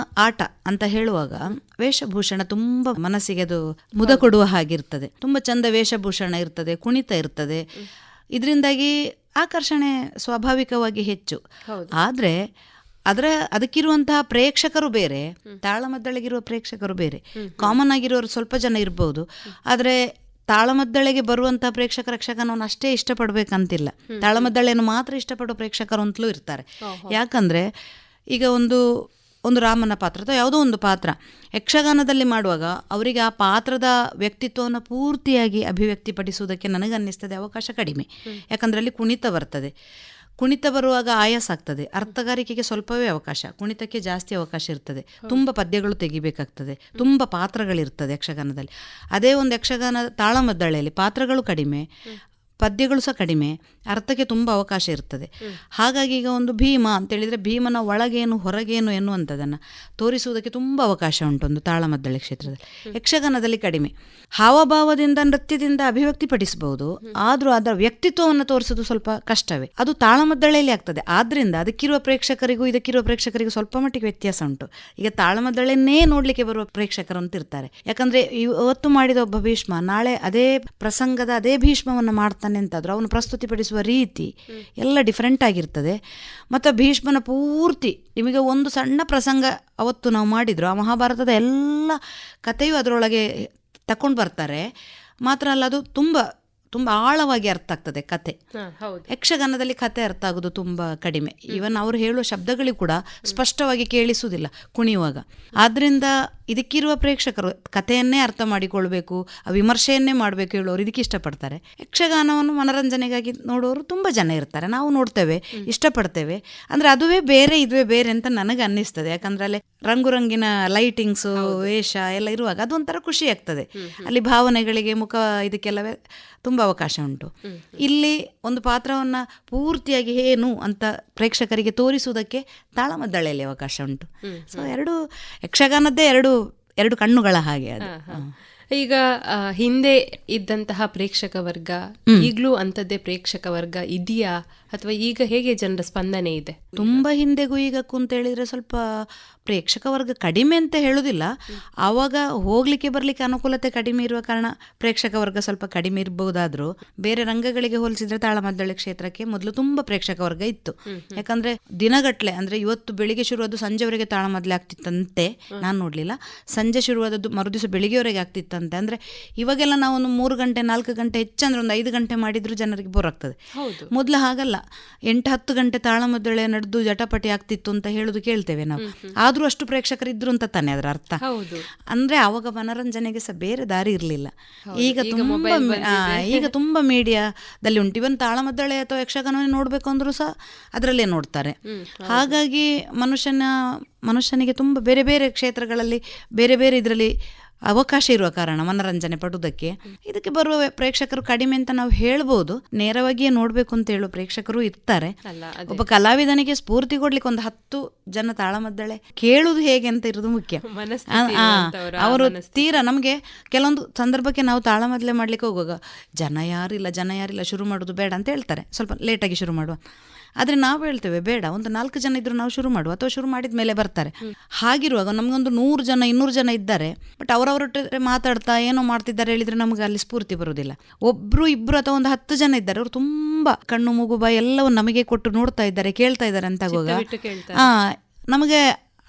ಆಟ ಅಂತ ಹೇಳುವಾಗ ವೇಷಭೂಷಣ ತುಂಬಾ ಮನಸ್ಸಿಗೆ ಅದು ಮುದ ಕೊಡುವ ಹಾಗಿರ್ತದೆ. ತುಂಬಾ ಚಂದ ವೇಷಭೂಷಣ ಇರ್ತದೆ, ಕುಣಿತ ಇರ್ತದೆ. ಇದರಿಂದಾಗಿ ಆಕರ್ಷಣೆ ಸ್ವಾಭಾವಿಕವಾಗಿ ಹೆಚ್ಚು. ಆದರೆ ಅದಕ್ಕಿರುವಂತಹ ಪ್ರೇಕ್ಷಕರು ಬೇರೆ, ತಾಳಮದ್ದಳೆಗಿರುವ ಪ್ರೇಕ್ಷಕರು ಬೇರೆ. ಕಾಮನ್ ಆಗಿರೋರು ಸ್ವಲ್ಪ ಜನ ಇರ್ಬೋದು, ಆದರೆ ತಾಳಮದ್ದಳೆಗೆ ಬರುವಂತಹ ಪ್ರೇಕ್ಷಕರ ಯಕ್ಷಗಾನವನ್ನು ಅಷ್ಟೇ ಇಷ್ಟಪಡ್ಬೇಕಂತಿಲ್ಲ. ತಾಳಮದ್ದಳೆಯನ್ನು ಮಾತ್ರ ಇಷ್ಟಪಡೋ ಪ್ರೇಕ್ಷಕರು ಅಂತಲೂ ಇರ್ತಾರೆ. ಯಾಕಂದ್ರೆ ಈಗ ಒಂದು ರಾಮನ ಪಾತ್ರ ಅಥವಾ ಯಾವುದೋ ಒಂದು ಪಾತ್ರ ಯಕ್ಷಗಾನದಲ್ಲಿ ಮಾಡುವಾಗ ಅವರಿಗೆ ಆ ಪಾತ್ರದ ವ್ಯಕ್ತಿತ್ವವನ್ನು ಪೂರ್ತಿಯಾಗಿ ಅಭಿವ್ಯಕ್ತಿಪಡಿಸುವುದಕ್ಕೆ ನನಗನ್ನಿಸ್ತದೆ ಅವಕಾಶ ಕಡಿಮೆ. ಯಾಕಂದರೆ ಅಲ್ಲಿ ಕುಣಿತ ಬರ್ತದೆ. ಕುಣಿತ ಬರುವಾಗ ಆಯಾಸ ಆಗ್ತದೆ. ಅರ್ಥಗಾರಿಕೆಗೆ ಸ್ವಲ್ಪವೇ ಅವಕಾಶ, ಕುಣಿತಕ್ಕೆ ಜಾಸ್ತಿ ಅವಕಾಶ ಇರ್ತದೆ. ತುಂಬ ಪದ್ಯಗಳು ತೆಗಿಬೇಕಾಗ್ತದೆ, ತುಂಬ ಪಾತ್ರಗಳಿರ್ತದೆ ಯಕ್ಷಗಾನದಲ್ಲಿ. ಅದೇ ಒಂದು ಯಕ್ಷಗಾನ ತಾಳಮದ್ದಳೆಯಲ್ಲಿ ಪಾತ್ರಗಳು ಕಡಿಮೆ, ಪದ್ಯಗಳು ಸಹ ಕಡಿಮೆ, ಅರ್ಥಕ್ಕೆ ತುಂಬ ಅವಕಾಶ ಇರ್ತದೆ. ಹಾಗಾಗಿ ಈಗ ಒಂದು ಭೀಮ ಅಂತೇಳಿದರೆ ಭೀಮನ ಒಳಗೇನು ಹೊರಗೇನು ಎನ್ನುವಂಥದ್ದನ್ನು ತೋರಿಸುವುದಕ್ಕೆ ತುಂಬ ಅವಕಾಶ ಉಂಟು ಒಂದು ತಾಳಮದ್ದಳೆ ಕ್ಷೇತ್ರದಲ್ಲಿ. ಯಕ್ಷಗಾನದಲ್ಲಿ ಕಡಿಮೆ. ಹಾವಭಾವದಿಂದ ನೃತ್ಯದಿಂದ ಅಭಿವ್ಯಕ್ತಿಪಡಿಸಬಹುದು, ಆದರೂ ಅದರ ವ್ಯಕ್ತಿತ್ವವನ್ನು ತೋರಿಸೋದು ಸ್ವಲ್ಪ ಕಷ್ಟವೇ. ಅದು ತಾಳಮದ್ದಳೆಯಲ್ಲಿ ಆಗ್ತದೆ. ಆದ್ದರಿಂದ ಅದಕ್ಕಿರುವ ಪ್ರೇಕ್ಷಕರಿಗೂ ಇದಕ್ಕಿರುವ ಪ್ರೇಕ್ಷಕರಿಗೂ ಸ್ವಲ್ಪ ಮಟ್ಟಿಗೆ ವ್ಯತ್ಯಾಸ ಉಂಟು. ಈಗ ತಾಳಮದ್ದಳೆಯನ್ನೇ ನೋಡಲಿಕ್ಕೆ ಬರುವ ಪ್ರೇಕ್ಷಕರು ಅಂತ ಇರ್ತಾರೆ. ಯಾಕಂದರೆ ಇವತ್ತು ಮಾಡಿದ ಒಬ್ಬ ಭೀಷ್ಮ ನಾಳೆ ಅದೇ ಪ್ರಸಂಗದ ಅದೇ ಭೀಷ್ಮವನ್ನು ಮಾಡ್ತಾನೆ ಅಂತಾದ್ರು ಅವನು ಪ್ರಸ್ತುತಿಪಡಿಸುವ ರೀತಿ ಎಲ್ಲ ಡಿಫರೆಂಟ್ ಆಗಿರ್ತದೆ. ಮತ್ತು ಭೀಷ್ಮನ ಪೂರ್ತಿ ನಿಮಗೆ ಒಂದು ಸಣ್ಣ ಪ್ರಸಂಗ ಅವತ್ತು ನಾವು ಮಾಡಿದ್ರು, ಆ ಮಹಾಭಾರತದ ಎಲ್ಲ ಕಥೆಯು ಅದರೊಳಗೆ ತಕೊಂಡು ಬರ್ತಾರೆ. ಮಾತ್ರ ಅಲ್ಲ, ಅದು ತುಂಬ ತುಂಬ ಆಳವಾಗಿ ಅರ್ಥ ಆಗ್ತದೆ ಕತೆ. ಯಕ್ಷಗಾನದಲ್ಲಿ ಕತೆ ಅರ್ಥ ಆಗೋದು ತುಂಬ ಕಡಿಮೆ. ಈವನ್ ಅವರು ಹೇಳುವ ಶಬ್ದಗಳಿಗೂ ಕೂಡ ಸ್ಪಷ್ಟವಾಗಿ ಕೇಳಿಸುವುದಿಲ್ಲ ಕುಣಿಯುವಾಗ. ಆದ್ದರಿಂದ ಇದಕ್ಕಿರುವ ಪ್ರೇಕ್ಷಕರು ಕಥೆಯನ್ನೇ ಅರ್ಥ ಮಾಡಿಕೊಳ್ಬೇಕು, ವಿಮರ್ಶೆಯನ್ನೇ ಮಾಡಬೇಕು ಹೇಳೋರು ಇದಕ್ಕೆ ಇಷ್ಟಪಡ್ತಾರೆ. ಯಕ್ಷಗಾನವನ್ನು ಮನರಂಜನೆಗಾಗಿ ನೋಡೋರು ತುಂಬ ಜನ ಇರ್ತಾರೆ. ನಾವು ನೋಡ್ತೇವೆ, ಇಷ್ಟಪಡ್ತೇವೆ. ಅಂದರೆ ಅದುವೇ ಬೇರೆ ಇದುವೇ ಬೇರೆ ಅಂತ ನನಗೆ ಅನ್ನಿಸ್ತದೆ. ಯಾಕಂದರೆ ಅಲ್ಲಿ ರಂಗುರಂಗಿನ ಲೈಟಿಂಗ್ಸು ವೇಷ ಎಲ್ಲ ಇರುವಾಗ ಅದೊಂಥರ ಖುಷಿ ಆಗ್ತದೆ. ಅಲ್ಲಿ ಭಾವನೆಗಳಿಗೆ ಮುಖ ಇದಕ್ಕೆಲ್ಲವೇ ತುಂಬ ಅವಕಾಶ ಉಂಟು. ಇಲ್ಲಿ ಒಂದು ಪಾತ್ರವನ್ನು ಪೂರ್ತಿಯಾಗಿ ಏನು ಅಂತ ಪ್ರೇಕ್ಷಕರಿಗೆ ತೋರಿಸುವುದಕ್ಕೆ ತಾಳಮದ್ದಳೆಯಲ್ಲಿ ಅವಕಾಶ ಉಂಟು. ಸೊ ಎರಡು ಯಕ್ಷಗಾನದ್ದೇ ಎರಡು ಕಣ್ಣುಗಳ ಹಾಗೆ ಅದು. ಈಗ ಹಿಂದೆ ಇದ್ದಂತಹ ಪ್ರೇಕ್ಷಕ ವರ್ಗ ಈಗಲೂ ಅಂಥದ್ದೇ ಪ್ರೇಕ್ಷಕ ವರ್ಗ ಇದೆಯಾ, ಅಥವಾ ಈಗ ಹೇಗೆ ಜನರ ಸ್ಪಂದನೆ ಇದೆ? ತುಂಬ ಹಿಂದೆಗೂ ಈಗಕ್ಕೂ ಅಂತ ಹೇಳಿದರೆ ಸ್ವಲ್ಪ ಪ್ರೇಕ್ಷಕ ವರ್ಗ ಕಡಿಮೆ ಅಂತ ಹೇಳೋದಿಲ್ಲ. ಆವಾಗ ಹೋಗ್ಲಿಕ್ಕೆ ಬರಲಿಕ್ಕೆ ಅನುಕೂಲತೆ ಕಡಿಮೆ ಇರುವ ಕಾರಣ ಪ್ರೇಕ್ಷಕ ವರ್ಗ ಸ್ವಲ್ಪ ಕಡಿಮೆ ಇರಬಹುದಾದ್ರೂ ಬೇರೆ ರಂಗಗಳಿಗೆ ಹೋಲಿಸಿದ್ರೆ ತಾಳಮದ್ದಳೆ ಕ್ಷೇತ್ರಕ್ಕೆ ಮೊದಲು ತುಂಬ ಪ್ರೇಕ್ಷಕ ವರ್ಗ ಇತ್ತು. ಯಾಕಂದ್ರೆ ದಿನಗಟ್ಲೆ ಅಂದ್ರೆ ಇವತ್ತು ಬೆಳಿಗ್ಗೆ ಶುರುವಾದ ಸಂಜೆವರೆಗೆ ತಾಳಮದ್ದಳೆ ಆಗ್ತಿತ್ತಂತೆ, ನಾನು ನೋಡ್ಲಿಲ್ಲ. ಸಂಜೆ ಶುರುವಾದದ್ದು ಮರುದಿವಸ ಬೆಳಿಗ್ಗೆವರೆಗೆ ಆಗ್ತಿತ್ತಂತೆ. ಅಂದ್ರೆ ಇವಾಗೆಲ್ಲ ನಾವು ಒಂದು 3 ಗಂಟೆ 4 ಗಂಟೆ ಹೆಚ್ಚಂದ್ರೆ ಒಂದು 5 ಗಂಟೆ ಮಾಡಿದ್ರು ಜನರಿಗೆ ಬೋರ್ ಆಗ್ತದೆ. ಮೊದಲು ಹಾಗಲ್ಲ, 8-10 ಗಂಟೆ ತಾಳಮದ್ದಳೆ ನಡೆದು ಜಟಪಟಿ ಆಗ್ತಿತ್ತು ಅಂತ ಹೇಳುದು ಕೇಳ್ತೇವೆ ನಾವು. ಆದ್ರೂ ಅಷ್ಟು ಪ್ರೇಕ್ಷಕರಿದ್ರು ಅಂತ ತಾನೆ ಅದರ ಅರ್ಥ. ಅಂದ್ರೆ ಅವಾಗ ಮನರಂಜನೆಗೆ ಸಹ ಬೇರೆ ದಾರಿ ಇರಲಿಲ್ಲ. ಈಗ ತುಂಬಾ ಮೀಡಿಯಾದಲ್ಲಿ ಉಂಟು. ಇವನ್ ತಾಳಮದ್ದಳೆ ಅಥವಾ ಯಕ್ಷಗಾನವನ್ನು ನೋಡ್ಬೇಕು ಅಂದ್ರೂ ಸಹ ಅದರಲ್ಲೇ ನೋಡ್ತಾರೆ. ಹಾಗಾಗಿ ಮನುಷ್ಯನಿಗೆ ತುಂಬ ಬೇರೆ ಬೇರೆ ಕ್ಷೇತ್ರಗಳಲ್ಲಿ ಬೇರೆ ಬೇರೆ ಇದರಲ್ಲಿ ಅವಕಾಶ ಇರುವ ಕಾರಣ ಮನರಂಜನೆ ಪಡುವುದಕ್ಕೆ ಇದಕ್ಕೆ ಬರುವ ಪ್ರೇಕ್ಷಕರು ಕಡಿಮೆ ಅಂತ ನಾವು ಹೇಳ್ಬೋದು. ನೇರವಾಗಿಯೇ ನೋಡ್ಬೇಕು ಅಂತ ಹೇಳುವ ಪ್ರೇಕ್ಷಕರು ಇರ್ತಾರೆ. ಒಬ್ಬ ಕಲಾವಿದನಿಗೆ ಸ್ಫೂರ್ತಿ ಕೊಡ್ಲಿಕ್ಕೆ ಒಂದು 10 ಜನ ತಾಳಮದ್ದಳೆ ಕೇಳುವುದು ಹೇಗೆ ಅಂತ ಇರೋದು ಮುಖ್ಯ. ಅವರು ತೀರಾ ನಮಗೆ ಕೆಲವೊಂದು ಸಂದರ್ಭಕ್ಕೆ ನಾವು ತಾಳಮದ್ದಳೆ ಮಾಡ್ಲಿಕ್ಕೆ ಹೋಗುವಾಗ ಜನ ಯಾರಿಲ್ಲ ಶುರು ಮಾಡೋದು ಬೇಡ ಅಂತ ಹೇಳ್ತಾರೆ, ಸ್ವಲ್ಪ ಲೇಟಾಗಿ ಶುರು ಮಾಡುವ. ಆದರೆ ನಾವು ಹೇಳ್ತೇವೆ ಬೇಡ, ಒಂದು 4 ಜನ ಇದ್ರು ನಾವು ಶುರು ಮಾಡುವ, ಅಥವಾ ಶುರು ಮಾಡಿದ ಮೇಲೆ ಬರ್ತಾರೆ. ಹಾಗಿರುವಾಗ ನಮಗೊಂದು 100 ಜನ 200 ಜನ ಇದ್ದಾರೆ, ಬಟ್ ಅವರವರೊಟ್ಟಿಗೆ ಮಾತಾಡ್ತಾ ಏನೋ ಮಾಡ್ತಿದ್ದಾರೆ ಹೇಳಿದ್ರೆ ನಮಗೆ ಅಲ್ಲಿ ಸ್ಫೂರ್ತಿ ಬರುವುದಿಲ್ಲ. 1-2 ಅಥವಾ ಒಂದು 10 ಜನ ಇದ್ದಾರೆ, ಅವರು ತುಂಬಾ ಕಣ್ಣು ಮೂಗು ಬಾಯಿ ಎಲ್ಲವನ್ನು ನಮಗೆ ಕೊಟ್ಟು ನೋಡ್ತಾ ಇದ್ದಾರೆ, ಕೇಳ್ತಾ ಇದ್ದಾರೆ ಅಂತ ಆಗುವಾಗ ನಮಗೆ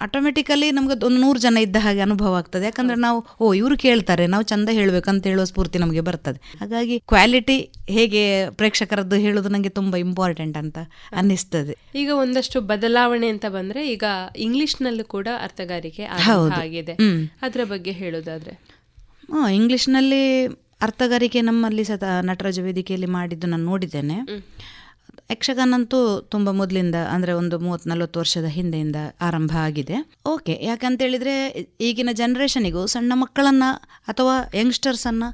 ಆಟೋಮೆಟಿಕಲಿ ನಮ್ಗೆ ಒಂದು 100 ಜನ ಇದ್ದ ಹಾಗೆ ಅನುಭವ ಆಗ್ತದೆ. ಯಾಕಂದ್ರೆ ನಾವು ಇವರು ಕೇಳ್ತಾರೆ, ನಾವು ಚಂದ ಹೇಳ್ಬೇಕಂತ ಹೇಳುವ ಸ್ಫೂರ್ತಿ ನಮಗೆ ಬರ್ತದೆ. ಹಾಗಾಗಿ ಕ್ವಾಲಿಟಿ ಹೇಗೆ ಪ್ರೇಕ್ಷಕರದ್ದು ಹೇಳೋದು ನನಗೆ ತುಂಬಾ ಇಂಪಾರ್ಟೆಂಟ್ ಅಂತ ಅನ್ನಿಸ್ತದೆ. ಈಗ ಒಂದಷ್ಟು ಬದಲಾವಣೆ ಅಂತ ಬಂದ್ರೆ ಈಗ ಇಂಗ್ಲಿಷ್ನಲ್ಲೂ ಕೂಡ ಅರ್ಥಗಾರಿಕೆ ಆಗಿದೆ, ಅದರ ಬಗ್ಗೆ ಹೇಳೋದಾದ್ರೆ? ಇಂಗ್ಲಿಷ್ನಲ್ಲಿ ಅರ್ಥಗಾರಿಕೆ ನಮ್ಮಲ್ಲಿ ನಟರಾಜ ವೇದಿಕೆಯಲ್ಲಿ ಮಾಡಿದ್ದು ನಾನು ನೋಡಿದ್ದೇನೆ. ಯಕ್ಷಗಾನಂತೂ ತುಂಬ ಮೊದಲಿಂದ, ಅಂದರೆ ಒಂದು 30-40 ವರ್ಷದ ಹಿಂದೆಯಿಂದ ಆರಂಭ ಆಗಿದೆ. ಓಕೆ, ಯಾಕಂತೇಳಿದರೆ ಈಗಿನ ಜನ್ರೇಷನಿಗೂ ಸಣ್ಣ ಮಕ್ಕಳನ್ನು ಅಥವಾ ಯಂಗ್ಸ್ಟರ್ಸನ್ನು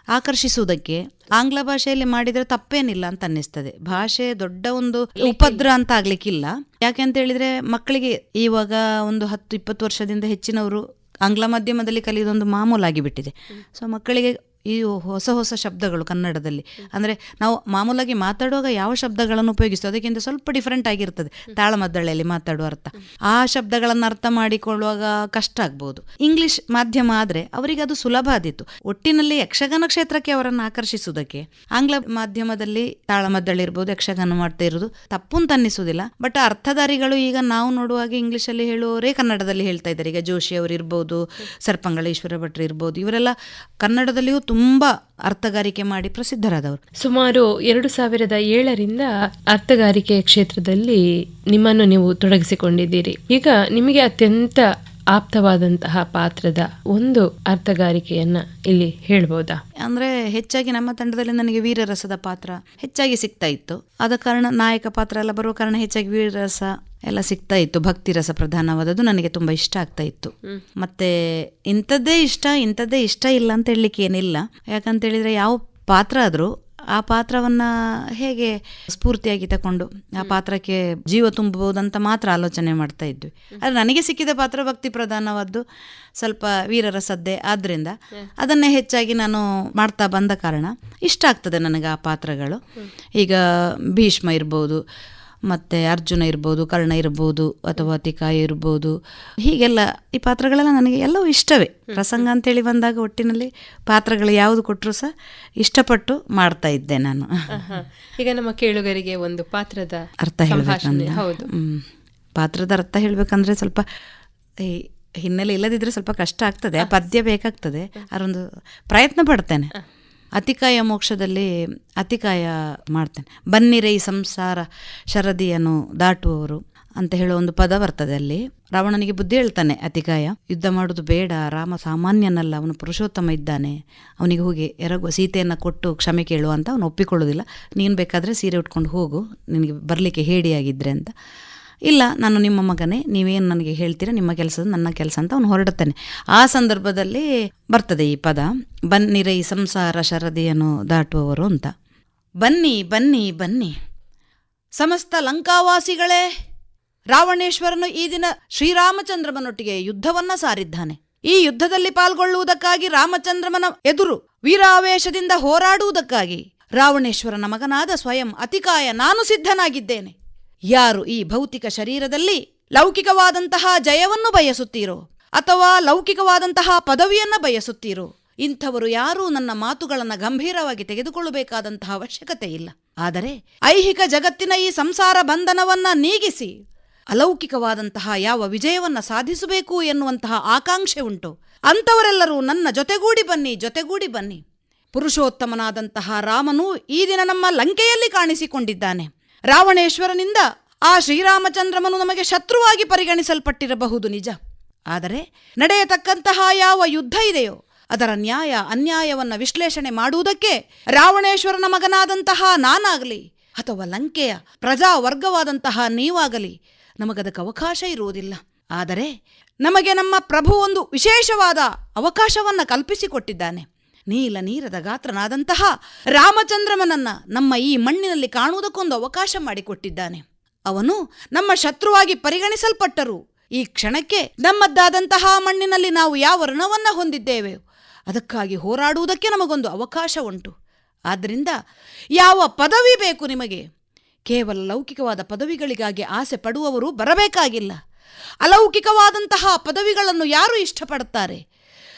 ಆಕರ್ಷಿಸುವುದಕ್ಕೆ ಆಂಗ್ಲ ಭಾಷೆಯಲ್ಲಿ ಮಾಡಿದರೆ ತಪ್ಪೇನಿಲ್ಲ ಅಂತ ಅನ್ನಿಸ್ತದೆ. ಭಾಷೆ ದೊಡ್ಡ ಒಂದು ಉಪದ್ರ ಅಂತ ಆಗ್ಲಿಕ್ಕಿಲ್ಲ. ಯಾಕೆಂತ ಹೇಳಿದರೆ ಮಕ್ಕಳಿಗೆ ಇವಾಗ ಒಂದು 10-20 ವರ್ಷದಿಂದ ಹೆಚ್ಚಿನವರು ಆಂಗ್ಲ ಮಾಧ್ಯಮದಲ್ಲಿ ಕಲಿಯೋದೊಂದು ಮಾಮೂಲಾಗಿ ಬಿಟ್ಟಿದೆ. ಸೊ ಮಕ್ಕಳಿಗೆ ಈ ಹೊಸ ಶಬ್ದಗಳು ಕನ್ನಡದಲ್ಲಿ, ಅಂದರೆ ನಾವು ಮಾಮೂಲಾಗಿ ಮಾತಾಡುವಾಗ ಯಾವ ಶಬ್ದಗಳನ್ನು ಉಪಯೋಗಿಸ್ತೇವೆ ಅದಕ್ಕಿಂತ ಸ್ವಲ್ಪ ಡಿಫ್ರೆಂಟ್ ಆಗಿರ್ತದೆ ತಾಳಮದ್ದಳೆಯಲ್ಲಿ ಮಾತಾಡುವ ಅರ್ಥ. ಆ ಶಬ್ದಗಳನ್ನು ಅರ್ಥ ಮಾಡಿಕೊಳ್ಳುವಾಗ ಕಷ್ಟ ಆಗ್ಬೋದು. ಇಂಗ್ಲಿಷ್ ಮಾಧ್ಯಮ ಆದರೆ ಅವರಿಗೆ ಅದು ಸುಲಭ ಆದಿತ್ತು. ಒಟ್ಟಿನಲ್ಲಿ ಯಕ್ಷಗಾನ ಕ್ಷೇತ್ರಕ್ಕೆ ಅವರನ್ನು ಆಕರ್ಷಿಸುವುದಕ್ಕೆ ಆಂಗ್ಲ ಮಾಧ್ಯಮದಲ್ಲಿ ತಾಳಮದ್ದಳೆ ಇರ್ಬೋದು, ಯಕ್ಷಗಾನ ಮಾಡ್ತಾ ಇರೋದು ತಪ್ಪು ಅಂತ ಅನ್ನಿಸುವುದಿಲ್ಲ. ಬಟ್ ಅರ್ಥಧಾರಿಗಳು ಈಗ ನಾವು ನೋಡುವಾಗ ಇಂಗ್ಲಿಷಲ್ಲಿ ಹೇಳುವವರೇ ಕನ್ನಡದಲ್ಲಿ ಹೇಳ್ತಾ ಇದ್ದಾರೆ. ಈಗ ಜೋಶಿ ಅವರು ಇರ್ಬೋದು, ಸರ್ಪಂಗಳೇಶ್ವರ ಭಟ್ರು ಇರ್ಬೋದು, ಇವರೆಲ್ಲ ಕನ್ನಡದಲ್ಲಿಯೂ ತುಂಬಾ ಅರ್ಥಗಾರಿಕೆ ಮಾಡಿ ಪ್ರಸಿದ್ಧರಾದವರು. ಸುಮಾರು 2007ರಿಂದ ಅರ್ಥಗಾರಿಕೆ ಕ್ಷೇತ್ರದಲ್ಲಿ ನಿಮ್ಮನ್ನು ನೀವು ತೊಡಗಿಸಿಕೊಂಡಿದ್ದೀರಿ. ಈಗ ನಿಮಗೆ ಅತ್ಯಂತ ಆಪ್ತವಾದಂತಹ ಪಾತ್ರದ ಒಂದು ಅರ್ಥಗಾರಿಕೆಯನ್ನ ಇಲ್ಲಿ ಹೇಳ್ಬೋದಾ? ಅಂದ್ರೆ ಹೆಚ್ಚಾಗಿ ನಮ್ಮ ತಂಡದಲ್ಲಿ ನನಗೆ ವೀರರಸದ ಪಾತ್ರ ಹೆಚ್ಚಾಗಿ ಸಿಗ್ತಾ ಇತ್ತು. ಆದ ಕಾರಣ ನಾಯಕ ಪಾತ್ರ ಎಲ್ಲ ಬರುವ ಕಾರಣ ಹೆಚ್ಚಾಗಿ ವೀರರಸ ಎಲ್ಲ ಸಿಗ್ತಾ ಇತ್ತು. ಭಕ್ತಿ ರಸ ಪ್ರಧಾನವಾದದ್ದು ನನಗೆ ತುಂಬಾ ಇಷ್ಟ ಆಗ್ತಾ ಇತ್ತು. ಮತ್ತೆ ಇಂಥದ್ದೇ ಇಷ್ಟ ಇಲ್ಲ ಅಂತ ಹೇಳಲಿಕ್ಕೆ ಏನಿಲ್ಲ. ಯಾಕಂತ ಹೇಳಿದ್ರೆ ಯಾವ ಪಾತ್ರ ಆದ್ರೂ ಆ ಪಾತ್ರವನ್ನ ಹೇಗೆ ಸ್ಫೂರ್ತಿಯಾಗಿ ತಕೊಂಡು ಆ ಪಾತ್ರಕ್ಕೆ ಜೀವ ತುಂಬಬಹುದಂತ ಮಾತ್ರ ಆಲೋಚನೆ ಮಾಡ್ತಾ ಇದ್ವಿ. ಆದರೆ ನನಗೆ ಸಿಕ್ಕಿದ ಪಾತ್ರ ಭಕ್ತಿ ಪ್ರಧಾನವಾದ್ದು, ಸ್ವಲ್ಪ ವೀರರಸದ್ದೇ ಆದ್ರಿಂದ ಅದನ್ನೇ ಹೆಚ್ಚಾಗಿ ನಾನು ಮಾಡ್ತಾ ಬಂದ ಕಾರಣ ಇಷ್ಟ ಆಗ್ತದೆ ನನಗೆ ಆ ಪಾತ್ರಗಳು. ಈಗ ಭೀಷ್ಮ ಇರ್ಬೋದು, ಮತ್ತು ಅರ್ಜುನ ಇರ್ಬೋದು, ಕರ್ಣ ಇರ್ಬೋದು, ಅಥವಾ ಅತಿಕಾಯ ಇರ್ಬೋದು, ಹೀಗೆಲ್ಲ ಈ ಪಾತ್ರಗಳೆಲ್ಲ ನನಗೆ ಎಲ್ಲವೂ ಇಷ್ಟವೇ. ಪ್ರಸಂಗ ಅಂತೇಳಿ ಬಂದಾಗ ಒಟ್ಟಿನಲ್ಲಿ ಪಾತ್ರಗಳು ಯಾವುದು ಕೊಟ್ಟರು ಸಹ ಇಷ್ಟಪಟ್ಟು ಮಾಡ್ತಾ ಇದ್ದೆ ನಾನು. ಈಗ ನಮ್ಮ ಕೇಳುಗರಿಗೆ ಒಂದು ಪಾತ್ರದ ಅರ್ಥ ಹೇಳ್ಬೇಕಂದ್ರೆ, ಪಾತ್ರದ ಅರ್ಥ ಹೇಳ್ಬೇಕಂದ್ರೆ ಸ್ವಲ್ಪ ಹಿನ್ನೆಲೆ ಇಲ್ಲದಿದ್ರೆ ಸ್ವಲ್ಪ ಕಷ್ಟ ಆಗ್ತದೆ, ಪದ್ಯ ಬೇಕಾಗ್ತದೆ, ಅದೊಂದು ಪ್ರಯತ್ನ ಪಡ್ತೇನೆ. ಅತಿಕಾಯ ಮೋಕ್ಷದಲ್ಲಿ ಅತಿಕಾಯ ಮಾಡ್ತೇನೆ. ಬನ್ನಿರೈ ಸಂಸಾರ ಶರದಿಯನ್ನು ದಾಟುವವರು ಅಂತ ಹೇಳೋ ಒಂದು ಪದ ಬರ್ತದೆ. ಅಲ್ಲಿ ರಾವಣನಿಗೆ ಬುದ್ಧಿ ಹೇಳ್ತಾನೆ ಅತಿಕಾಯ, ಯುದ್ಧ ಮಾಡೋದು ಬೇಡ, ರಾಮ ಸಾಮಾನ್ಯನಲ್ಲ, ಅವನು ಪುರುಷೋತ್ತಮ ಇದ್ದಾನೆ, ಅವನಿಗೆ ಹೋಗಿ ಎರಗುವ ಸೀತೆಯನ್ನು ಕೊಟ್ಟು ಕ್ಷಮೆ ಕೇಳುವ ಅಂತ ಅವನು ಒಪ್ಪಿಕೊಳ್ಳೋದಿಲ್ಲ. ನೀನು ಬೇಕಾದರೆ ಸೀರೆ ಉಟ್ಕೊಂಡು ಹೋಗು, ನಿನಗೆ ಬರಲಿಕ್ಕೆ ಹೇಡಿಯಾಗಿದ್ರೆ ಅಂತ. ಇಲ್ಲ, ನಾನು ನಿಮ್ಮ ಮಗನೇ, ನೀವೇನು ನನಗೆ ಹೇಳ್ತೀರಾ, ನಿಮ್ಮ ಕೆಲಸದ ನನ್ನ ಕೆಲಸ ಅಂತ ಅವನು ಹೊರಡುತ್ತಾನೆ. ಆ ಸಂದರ್ಭದಲ್ಲಿ ಬರ್ತದೆ ಈ ಪದ, ಬನ್ನಿರೈ ಸಂಸಾರ ಶರದಿಯನ್ನು ದಾಟುವವರು ಅಂತ. ಬನ್ನಿ ಬನ್ನಿ ಬನ್ನಿ ಸಮಸ್ತ ಲಂಕಾವಾಸಿಗಳೇ, ರಾವಣೇಶ್ವರನು ಈ ದಿನ ಶ್ರೀರಾಮಚಂದ್ರಮನೊಟ್ಟಿಗೆ ಯುದ್ಧವನ್ನ ಸಾರಿದ್ದಾನೆ. ಈ ಯುದ್ಧದಲ್ಲಿ ಪಾಲ್ಗೊಳ್ಳುವುದಕ್ಕಾಗಿ ರಾಮಚಂದ್ರಮನ ಎದುರು ವೀರಾವೇಶದಿಂದ ಹೋರಾಡುವುದಕ್ಕಾಗಿ ರಾವಣೇಶ್ವರನ ಮಗನಾದ ಸ್ವಯಂ ಅತಿಕಾಯ ನಾನು ಸಿದ್ಧನಾಗಿದ್ದೇನೆ. ಯಾರು ಈ ಭೌತಿಕ ಶರೀರದಲ್ಲಿ ಲೌಕಿಕವಾದಂತಹ ಜಯವನ್ನು ಬಯಸುತ್ತೀರೋ ಅಥವಾ ಲೌಕಿಕವಾದಂತಹ ಪದವಿಯನ್ನು ಬಯಸುತ್ತೀರೋ, ಇಂಥವರು ಯಾರೂ ನನ್ನ ಮಾತುಗಳನ್ನು ಗಂಭೀರವಾಗಿ ತೆಗೆದುಕೊಳ್ಳಬೇಕಾದಂತಹ ಅವಶ್ಯಕತೆ ಇಲ್ಲ. ಆದರೆ ಐಹಿಕ ಜಗತ್ತಿನ ಈ ಸಂಸಾರ ಬಂಧನವನ್ನ ನೀಗಿಸಿ ಅಲೌಕಿಕವಾದಂತಹ ಯಾವ ವಿಜಯವನ್ನ ಸಾಧಿಸಬೇಕು ಎನ್ನುವಂತಹ ಆಕಾಂಕ್ಷೆ ಉಂಟು, ಅಂಥವರೆಲ್ಲರೂ ನನ್ನ ಜೊತೆಗೂಡಿ ಬನ್ನಿ. ಪುರುಷೋತ್ತಮನಾದಂತಹ ರಾಮನು ಈ ದಿನ ನಮ್ಮ ಲಂಕೆಯಲ್ಲಿ ಕಾಣಿಸಿಕೊಂಡಿದ್ದಾನೆ. ರಾವಣೇಶ್ವರನಿಂದ ಆ ಶ್ರೀರಾಮಚಂದ್ರಮನು ನಮಗೆ ಶತ್ರುವಾಗಿ ಪರಿಗಣಿಸಲ್ಪಟ್ಟಿರಬಹುದು ನಿಜ. ಆದರೆ ನಡೆಯತಕ್ಕಂತಹ ಯಾವ ಯುದ್ಧ ಇದೆಯೋ ಅದರ ನ್ಯಾಯ ಅನ್ಯಾಯವನ್ನು ವಿಶ್ಲೇಷಣೆ ಮಾಡುವುದಕ್ಕೆ ರಾವಣೇಶ್ವರನ ಮಗನಾದಂತಹ ನಾನಾಗಲಿ ಅಥವಾ ಲಂಕೆಯ ಪ್ರಜಾವರ್ಗವಾದಂತಹ ನೀವಾಗಲಿ ನಮಗದಕ್ಕೆ ಅವಕಾಶ ಇರುವುದಿಲ್ಲ. ಆದರೆ ನಮಗೆ ನಮ್ಮ ಪ್ರಭು ಒಂದು ವಿಶೇಷವಾದ ಅವಕಾಶವನ್ನು ಕಲ್ಪಿಸಿಕೊಟ್ಟಿದ್ದಾನೆ. ನೀಲದ ಗಾತ್ರನಾದಂತಹ ರಾಮಚಂದ್ರಮನನ್ನ ನಮ್ಮ ಈ ಮಣ್ಣಿನಲ್ಲಿ ಕಾಣುವುದಕ್ಕೊಂದು ಅವಕಾಶ ಮಾಡಿಕೊಟ್ಟಿದ್ದಾನೆ. ಅವನು ನಮ್ಮ ಶತ್ರುವಾಗಿ ಪರಿಗಣಿಸಲ್ಪಟ್ಟರು ಈ ಕ್ಷಣಕ್ಕೆ ನಮ್ಮದ್ದಾದಂತಹ ಮಣ್ಣಿನಲ್ಲಿ ನಾವು ಯಾವ ಋಣವನ್ನ ಹೊಂದಿದ್ದೇವೆ ಅದಕ್ಕಾಗಿ ಹೋರಾಡುವುದಕ್ಕೆ ನಮಗೊಂದು ಅವಕಾಶ ಉಂಟು. ಆದ್ದರಿಂದ ಯಾವ ಪದವಿ ಬೇಕು ನಿಮಗೆ, ಕೇವಲ ಲೌಕಿಕವಾದ ಪದವಿಗಳಿಗಾಗಿ ಆಸೆ ಪಡುವವರು ಬರಬೇಕಾಗಿಲ್ಲ. ಅಲೌಕಿಕವಾದಂತಹ ಪದವಿಗಳನ್ನು ಯಾರು ಇಷ್ಟಪಡುತ್ತಾರೆ?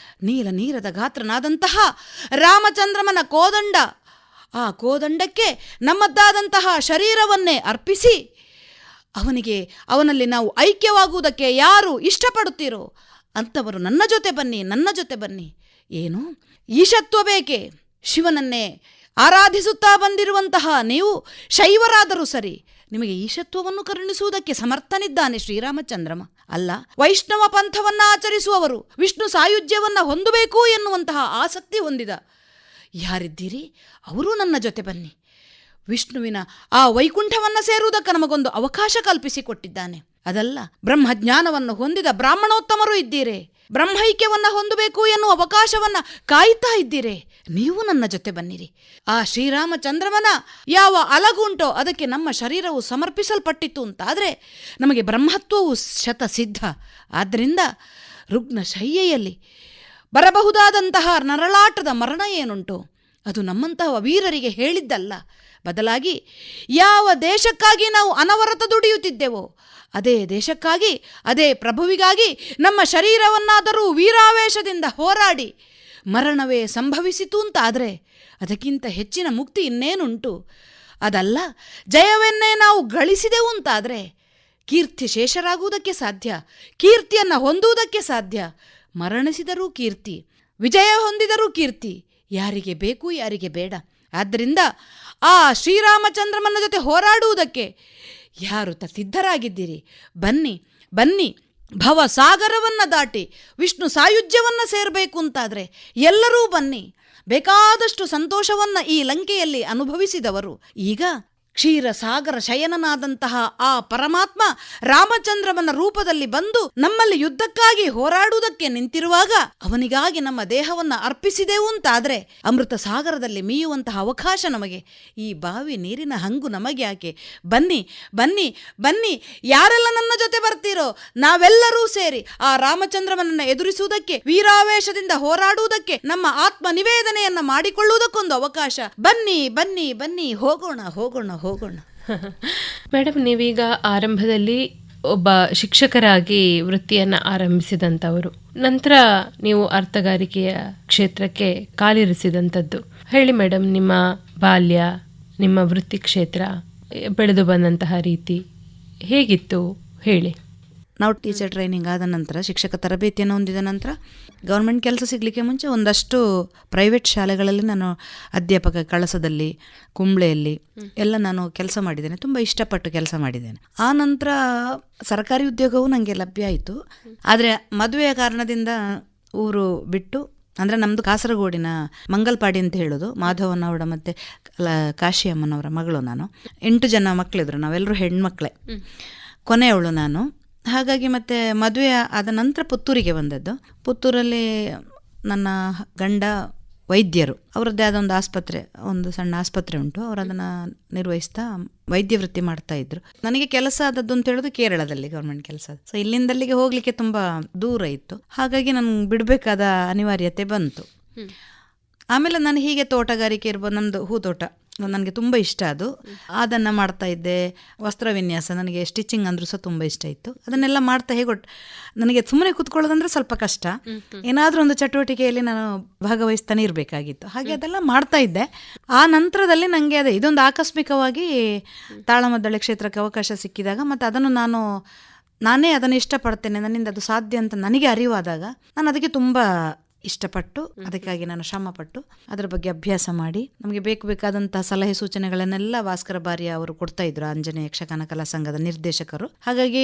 ನೀಲದ ಗಾತ್ರನಾದಂತಹ ರಾಮಚಂದ್ರಮನ ಕೋದಂಡ, ಆ ಕೋದಂಡಕ್ಕೆ ನಮ್ಮದ್ದಾದಂತಹ ಶರೀರವನ್ನೇ ಅರ್ಪಿಸಿ ಅವನಲ್ಲಿ ನಾವು ಐಕ್ಯವಾಗುವುದಕ್ಕೆ ಯಾರು ಇಷ್ಟಪಡುತ್ತೀರೋ ಅಂಥವರು ನನ್ನ ಜೊತೆ ಬನ್ನಿ. ಏನು ಈಶತ್ವ ಬೇಕೆ? ಶಿವನನ್ನೇ ಆರಾಧಿಸುತ್ತಾ ಬಂದಿರುವಂತಹ ನೀವು ಶೈವರಾದರೂ ಸರಿ, ನಿಮಗೆ ಈಶತ್ವವನ್ನು ಕರುಣಿಸುವುದಕ್ಕೆ ಸಮರ್ಥನಿದ್ದಾನೆ ಶ್ರೀರಾಮಚಂದ್ರಮ. ಅಲ್ಲ, ವೈಷ್ಣವ ಪಂಥವನ್ನು ಆಚರಿಸುವವರು ವಿಷ್ಣು ಸಾಯುಜ್ಯವನ್ನ ಹೊಂದಬೇಕು ಎನ್ನುವಂತಹ ಆಸಕ್ತಿ ಹೊಂದಿದ ಯಾರಿದ್ದೀರಿ ಅವರೂ ನನ್ನ ಜೊತೆ ಬನ್ನಿ. ವಿಷ್ಣುವಿನ ಆ ವೈಕುಂಠವನ್ನು ಸೇರುವುದಕ್ಕೆ ನಮಗೊಂದು ಅವಕಾಶ ಕಲ್ಪಿಸಿಕೊಟ್ಟಿದ್ದಾನೆ. ಅದಲ್ಲ, ಬ್ರಹ್ಮಜ್ಞಾನವನ್ನು ಹೊಂದಿದ ಬ್ರಾಹ್ಮಣೋತ್ತಮರು ಇದ್ದೀರೆ, ಬ್ರಹ್ಮೈಕ್ಯವನ್ನು ಹೊಂದಬೇಕು ಎನ್ನುವ ಅವಕಾಶವನ್ನ ಕಾಯ್ತಾ ಇದ್ದೀರೆ, ನೀವು ನನ್ನ ಜೊತೆ ಬನ್ನಿರಿ. ಆ ಶ್ರೀರಾಮಚಂದ್ರಮನ ಯಾವ ಅಲಗುಂಟೋ ಅದಕ್ಕೆ ನಮ್ಮ ಶರೀರವು ಸಮರ್ಪಿಸಲ್ಪಟ್ಟಿತು ಅಂತಾದರೆ ನಮಗೆ ಬ್ರಹ್ಮತ್ವವು ಶತಸಿದ್ಧ. ಆದ್ದರಿಂದ ರುಗ್ನ ಶಯ್ಯೆಯಲ್ಲಿ ಬರಬಹುದಾದಂತಹ ನರಳಾಟದ ಮರಣ ಏನುಂಟು ಅದು ನಮ್ಮಂತಹ ವೀರರಿಗೆ ಹೇಳಿದ್ದಲ್ಲ. ಬದಲಾಗಿ ಯಾವ ದೇಶಕ್ಕಾಗಿ ನಾವು ಅನವರತ ದುಡಿಯುತ್ತಿದ್ದೆವೋ ಅದೇ ದೇಶಕ್ಕಾಗಿ, ಅದೇ ಪ್ರಭುವಿಗಾಗಿ ನಮ್ಮ ಶರೀರವನ್ನಾದರೂ ವೀರಾವೇಶದಿಂದ ಹೋರಾಡಿ ಮರಣವೇ ಸಂಭವಿಸಿತು ಅಂತಾದರೆ ಅದಕ್ಕಿಂತ ಹೆಚ್ಚಿನ ಮುಕ್ತಿ ಇನ್ನೇನುಂಟು? ಅದಲ್ಲ, ಜಯವನ್ನೇ ನಾವು ಗಳಿಸಿದೆವು ಅಂತಾದರೆ ಕೀರ್ತಿ ಶೇಷರಾಗುವುದಕ್ಕೆ ಸಾಧ್ಯ, ಕೀರ್ತಿಯನ್ನು ಹೊಂದುವುದಕ್ಕೆ ಸಾಧ್ಯ. ಮರಣಿಸಿದರೂ ಕೀರ್ತಿ, ವಿಜಯ ಹೊಂದಿದರೂ ಕೀರ್ತಿ, ಯಾರಿಗೆ ಬೇಕು ಯಾರಿಗೆ ಬೇಡ. ಆದ್ದರಿಂದ ಆ ಶ್ರೀರಾಮಚಂದ್ರಮನ ಜೊತೆ ಹೋರಾಡುವುದಕ್ಕೆ ಯಾರು ಸಿದ್ಧರಾಗಿದ್ದೀರಿ? ಬನ್ನಿ. ಭವಸಾಗರವನ್ನು ದಾಟಿ ವಿಷ್ಣು ಸಾಯುಜ್ಯವನ್ನು ಸೇರಬೇಕು ಅಂತಾದರೆ ಎಲ್ಲರೂ ಬನ್ನಿ. ಬೇಕಾದಷ್ಟು ಸಂತೋಷವನ್ನು ಈ ಲಂಕೆಯಲ್ಲಿ ಅನುಭವಿಸಿದವರು ಈಗ ಕ್ಷೀರಸಾಗರ ಶಯನನಾದಂತಹ ಆ ಪರಮಾತ್ಮ ರಾಮಚಂದ್ರಮನ ರೂಪದಲ್ಲಿ ಬಂದು ನಮ್ಮಲ್ಲಿ ಯುದ್ಧಕ್ಕಾಗಿ ಹೋರಾಡುವುದಕ್ಕೆ ನಿಂತಿರುವಾಗ ಅವನಿಗಾಗಿ ನಮ್ಮ ದೇಹವನ್ನು ಅರ್ಪಿಸಿದೆವು ಅಂತಾದರೆ ಅಮೃತ ಸಾಗರದಲ್ಲಿ ಮೀಯುವಂತಹ ಅವಕಾಶ ನಮಗೆ. ಈ ಬಾವಿ ನೀರಿನ ಹಂಗು ನಮಗೆ ಯಾಕೆ? ಬನ್ನಿ. ಯಾರೆಲ್ಲ ನನ್ನ ಜೊತೆ ಬರ್ತೀರೋ ನಾವೆಲ್ಲರೂ ಸೇರಿ ಆ ರಾಮಚಂದ್ರಮನನ್ನು ಎದುರಿಸುವುದಕ್ಕೆ, ವೀರಾವೇಶದಿಂದ ಹೋರಾಡುವುದಕ್ಕೆ, ನಮ್ಮ ಆತ್ಮ ನಿವೇದನೆಯನ್ನ ಮಾಡಿಕೊಳ್ಳುವುದಕ್ಕೊಂದು ಅವಕಾಶ. ಬನ್ನಿ, ಹೋಗೋಣ. ಮೇಡಮ್, ನೀವೀಗ ಆರಂಭದಲ್ಲಿ ಒಬ್ಬ ಶಿಕ್ಷಕರಾಗಿ ವೃತ್ತಿಯನ್ನು ಆರಂಭಿಸಿದಂಥವರು, ನಂತರ ನೀವು ಅರ್ಥಗಾರಿಕೆಯ ಕ್ಷೇತ್ರಕ್ಕೆ ಕಾಲಿರಿಸಿದಂಥದ್ದು. ಹೇಳಿ ಮೇಡಮ್, ನಿಮ್ಮ ಬಾಲ್ಯ, ನಿಮ್ಮ ವೃತ್ತಿ ಕ್ಷೇತ್ರ, ಬೆಳೆದು ಬಂದಂತಹ ರೀತಿ ಹೇಗಿತ್ತು ಹೇಳಿ. ನಾವು ಟೀಚರ್ ಟ್ರೈನಿಂಗ್ ಆದ ನಂತರ, ಶಿಕ್ಷಕ ತರಬೇತಿಯನ್ನು ಹೊಂದಿದ ನಂತರ ಗೌರ್ಮೆಂಟ್ ಕೆಲಸ ಸಿಗಲಿಕ್ಕೆ ಮುಂಚೆ ಒಂದಷ್ಟು ಪ್ರೈವೇಟ್ ಶಾಲೆಗಳಲ್ಲಿ ನಾನು ಅಧ್ಯಾಪಕ ಕಳಸದಲ್ಲಿ, ಕುಂಬ್ಳೆಯಲ್ಲಿ ಎಲ್ಲ ನಾನು ಕೆಲಸ ಮಾಡಿದ್ದೇನೆ. ತುಂಬ ಇಷ್ಟಪಟ್ಟು ಕೆಲಸ ಮಾಡಿದ್ದೇನೆ. ಆ ನಂತರ ಸರ್ಕಾರಿ ಉದ್ಯೋಗವೂ ನನಗೆ ಲಭ್ಯ ಆಯಿತು. ಆದರೆ ಮದುವೆಯ ಕಾರಣದಿಂದ ಊರು ಬಿಟ್ಟು, ಅಂದರೆ ನಮ್ಮದು ಕಾಸರಗೋಡಿನ ಮಂಗಲ್ಪಾಡಿ ಅಂತ ಹೇಳೋದು, ಮಾಧವನವರ ಮತ್ತು ಕಾಶಿ ಅಮ್ಮನವರ ಮಗಳು ನಾನು. 8 ಜನ ಮಕ್ಕಳಿದ್ರು, ನಾವೆಲ್ಲರೂ ಹೆಣ್ಮಕ್ಳೇ, ಕೊನೆಯವಳು ನಾನು. ಹಾಗಾಗಿ ಮತ್ತೆ ಮದುವೆ ಆದ ನಂತರ ಪುತ್ತೂರಿಗೆ ಬಂದದ್ದು. ಪುತ್ತೂರಲ್ಲಿ ನನ್ನ ಗಂಡ ವೈದ್ಯರು, ಅವರದ್ದೇ ಆದ ಒಂದು ಸಣ್ಣ ಆಸ್ಪತ್ರೆ ಉಂಟು. ಅವರು ಅದನ್ನು ನಿರ್ವಹಿಸ್ತಾ ವೈದ್ಯ ವೃತ್ತಿ ಮಾಡ್ತಾ ಇದ್ರು. ನನಗೆ ಕೆಲಸ ಆದದ್ದು ಅಂತ ಹೇಳೋದು ಕೇರಳದಲ್ಲಿ ಗೌರ್ಮೆಂಟ್ ಕೆಲಸ. ಸೊ ಇಲ್ಲಿಂದಲ್ಲಿಗೆ ಹೋಗ್ಲಿಕ್ಕೆ ತುಂಬ ದೂರ ಇತ್ತು. ಹಾಗಾಗಿ ನಾನು ಬಿಡಬೇಕಾದ ಅನಿವಾರ್ಯತೆ ಬಂತು. ಆಮೇಲೆ ನಾನು ಹೀಗೆ ತೋಟಗಾರಿಕೆ ಇರ್ಬೋದು, ನಮ್ಮದು ಹೂತೋಟ ನನಗೆ ತುಂಬ ಇಷ್ಟ, ಅದನ್ನು ಮಾಡ್ತಾ ಇದ್ದೆ. ವಸ್ತ್ರ ವಿನ್ಯಾಸ, ನನಗೆ ಸ್ಟಿಚಿಂಗ್ ಅಂದ್ರೂ ಸಹ ತುಂಬ ಇಷ್ಟ ಇತ್ತು. ಅದನ್ನೆಲ್ಲ ಮಾಡ್ತಾ ನನಗೆ ಸುಮ್ಮನೆ ಕೂತ್ಕೊಳ್ಳೋದಂದ್ರೆ ಸ್ವಲ್ಪ ಕಷ್ಟ. ಏನಾದರೂ ಒಂದು ಚಟುವಟಿಕೆಯಲ್ಲಿ ನಾನು ಭಾಗವಹಿಸ್ತಾನೆ ಇರಬೇಕಾಗಿತ್ತು. ಹಾಗೆ ಅದೆಲ್ಲ ಮಾಡ್ತಾ ಇದ್ದೆ. ಆ ನಂತರದಲ್ಲಿ ನನಗೆ ಇದೊಂದು ಆಕಸ್ಮಿಕವಾಗಿ ತಾಳಮದ್ದಳೆ ಕ್ಷೇತ್ರಕ್ಕೆ ಅವಕಾಶ ಸಿಕ್ಕಿದಾಗ, ಮತ್ತು ಅದನ್ನು ನಾನೇ ಅದನ್ನು ಇಷ್ಟಪಡ್ತೇನೆ, ನನ್ನಿಂದ ಅದು ಸಾಧ್ಯ ಅಂತ ನನಗೆ ಅರಿವಾದಾಗ ನಾನು ಅದಕ್ಕೆ ತುಂಬ ಇಷ್ಟಪಟ್ಟು, ಅದಕ್ಕಾಗಿ ನಾನು ಶ್ರಮಪಟ್ಟು ಅದರ ಬಗ್ಗೆ ಅಭ್ಯಾಸ ಮಾಡಿ, ನಮಗೆ ಬೇಕಾದಂತಹ ಸಲಹೆ ಸೂಚನೆಗಳನ್ನೆಲ್ಲ ಭಾಸ್ಕರ ಬಾರಿಯ ಅವರು ಕೊಡ್ತಾ ಇದ್ರು, ಆಂಜನೇಯ ಯಕ್ಷಗಾನ ಕಲಾ ಸಂಘದ ನಿರ್ದೇಶಕರು. ಹಾಗಾಗಿ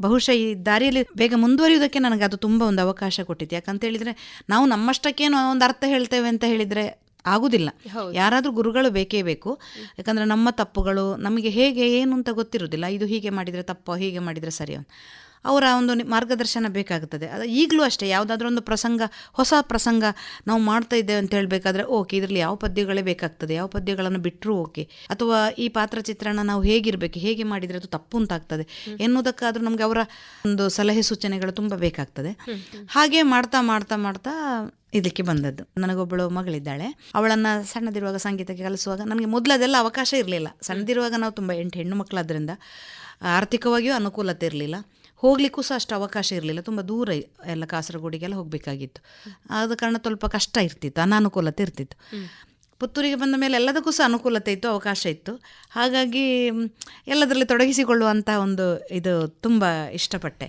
ಬಹುಶಃ ಈ ದಾರಿಯಲ್ಲಿ ಬೇಗ ಮುಂದುವರಿಯುವುದಕ್ಕೆ ನನಗೆ ಅದು ತುಂಬ ಒಂದು ಅವಕಾಶ ಕೊಟ್ಟಿತ್ತು. ಯಾಕಂತ ಹೇಳಿದರೆ ನಾವು ನಮ್ಮಷ್ಟಕ್ಕೇನು ಒಂದು ಅರ್ಥ ಹೇಳ್ತೇವೆ ಅಂತ ಹೇಳಿದರೆ ಆಗುದಿಲ್ಲ. ಯಾರಾದರೂ ಗುರುಗಳು ಬೇಕೇ ಬೇಕು. ಯಾಕಂದರೆ ನಮ್ಮ ತಪ್ಪುಗಳು ನಮಗೆ ಹೇಗೆ ಏನು ಅಂತ ಗೊತ್ತಿರುವುದಿಲ್ಲ. ಇದು ಹೀಗೆ ಮಾಡಿದರೆ ತಪ್ಪು, ಹೀಗೆ ಮಾಡಿದರೆ ಸರಿ, ಅವರ ಒಂದು ಮಾರ್ಗದರ್ಶನ ಬೇಕಾಗುತ್ತದೆ. ಅದು ಈಗಲೂ ಅಷ್ಟೇ, ಯಾವುದಾದ್ರೂ ಒಂದು ಹೊಸ ಪ್ರಸಂಗ ನಾವು ಮಾಡ್ತಾ ಇದ್ದೇವೆ ಅಂತ ಹೇಳಬೇಕಾದ್ರೆ ಓಕೆ, ಇದರಲ್ಲಿ ಯಾವ ಪದ್ಯಗಳೇ ಬೇಕಾಗ್ತದೆ, ಯಾವ ಪದ್ಯಗಳನ್ನು ಬಿಟ್ಟರೂ ಓಕೆ, ಅಥವಾ ಈ ಪಾತ್ರ ಚಿತ್ರಣ ನಾವು ಹೇಗಿರಬೇಕು, ಹೇಗೆ ಮಾಡಿದರೆ ಅದು ತಪ್ಪು ಅಂತಾಗ್ತದೆ ಎನ್ನುವುದಕ್ಕಾದರೂ ನಮಗೆ ಅವರ ಒಂದು ಸಲಹೆ ಸೂಚನೆಗಳು ತುಂಬ ಬೇಕಾಗ್ತದೆ. ಹಾಗೆ ಮಾಡ್ತಾ ಮಾಡ್ತಾ ಮಾಡ್ತಾ ಇದಕ್ಕೆ ಬಂದದ್ದು. ನನಗೊಬ್ಬಳು ಮಗಳಿದ್ದಾಳೆ. ಅವಳನ್ನು ಸಣ್ಣದಿರುವಾಗ ಸಂಗೀತಕ್ಕೆ ಕಲಿಸುವಾಗ ನನಗೆ ಮೊದಲದೆಲ್ಲ ಅವಕಾಶ ಇರಲಿಲ್ಲ. ಸಣ್ಣದಿರುವಾಗ ನಾವು ತುಂಬ 8 ಹೆಣ್ಣು ಮಕ್ಕಳಾದ್ರಿಂದ ಆರ್ಥಿಕವಾಗಿಯೂ ಅನುಕೂಲತೆ ಇರಲಿಲ್ಲ, ಹೋಗ್ಲಿಕ್ಕೂ ಸಹ ಅಷ್ಟು ಅವಕಾಶ ಇರಲಿಲ್ಲ. ತುಂಬ ದೂರ ಎಲ್ಲ ಕಾಸರಗೋಡಿಗೆಲ್ಲ ಹೋಗಬೇಕಾಗಿತ್ತು. ಆದ ಕಾರಣ ಸ್ವಲ್ಪ ಕಷ್ಟ ಇರ್ತಿತ್ತು, ಅನಾನುಕೂಲತೆ ಇರ್ತಿತ್ತು. ಪುತ್ತೂರಿಗೆ ಬಂದ ಮೇಲೆ ಎಲ್ಲದಕ್ಕೂ ಸಹ ಅನುಕೂಲತೆ ಇತ್ತು, ಅವಕಾಶ ಇತ್ತು. ಹಾಗಾಗಿ ಎಲ್ಲದರಲ್ಲಿ ತೊಡಗಿಸಿಕೊಳ್ಳುವಂಥ ಒಂದು ಇದು ತುಂಬ ಇಷ್ಟಪಟ್ಟೆ.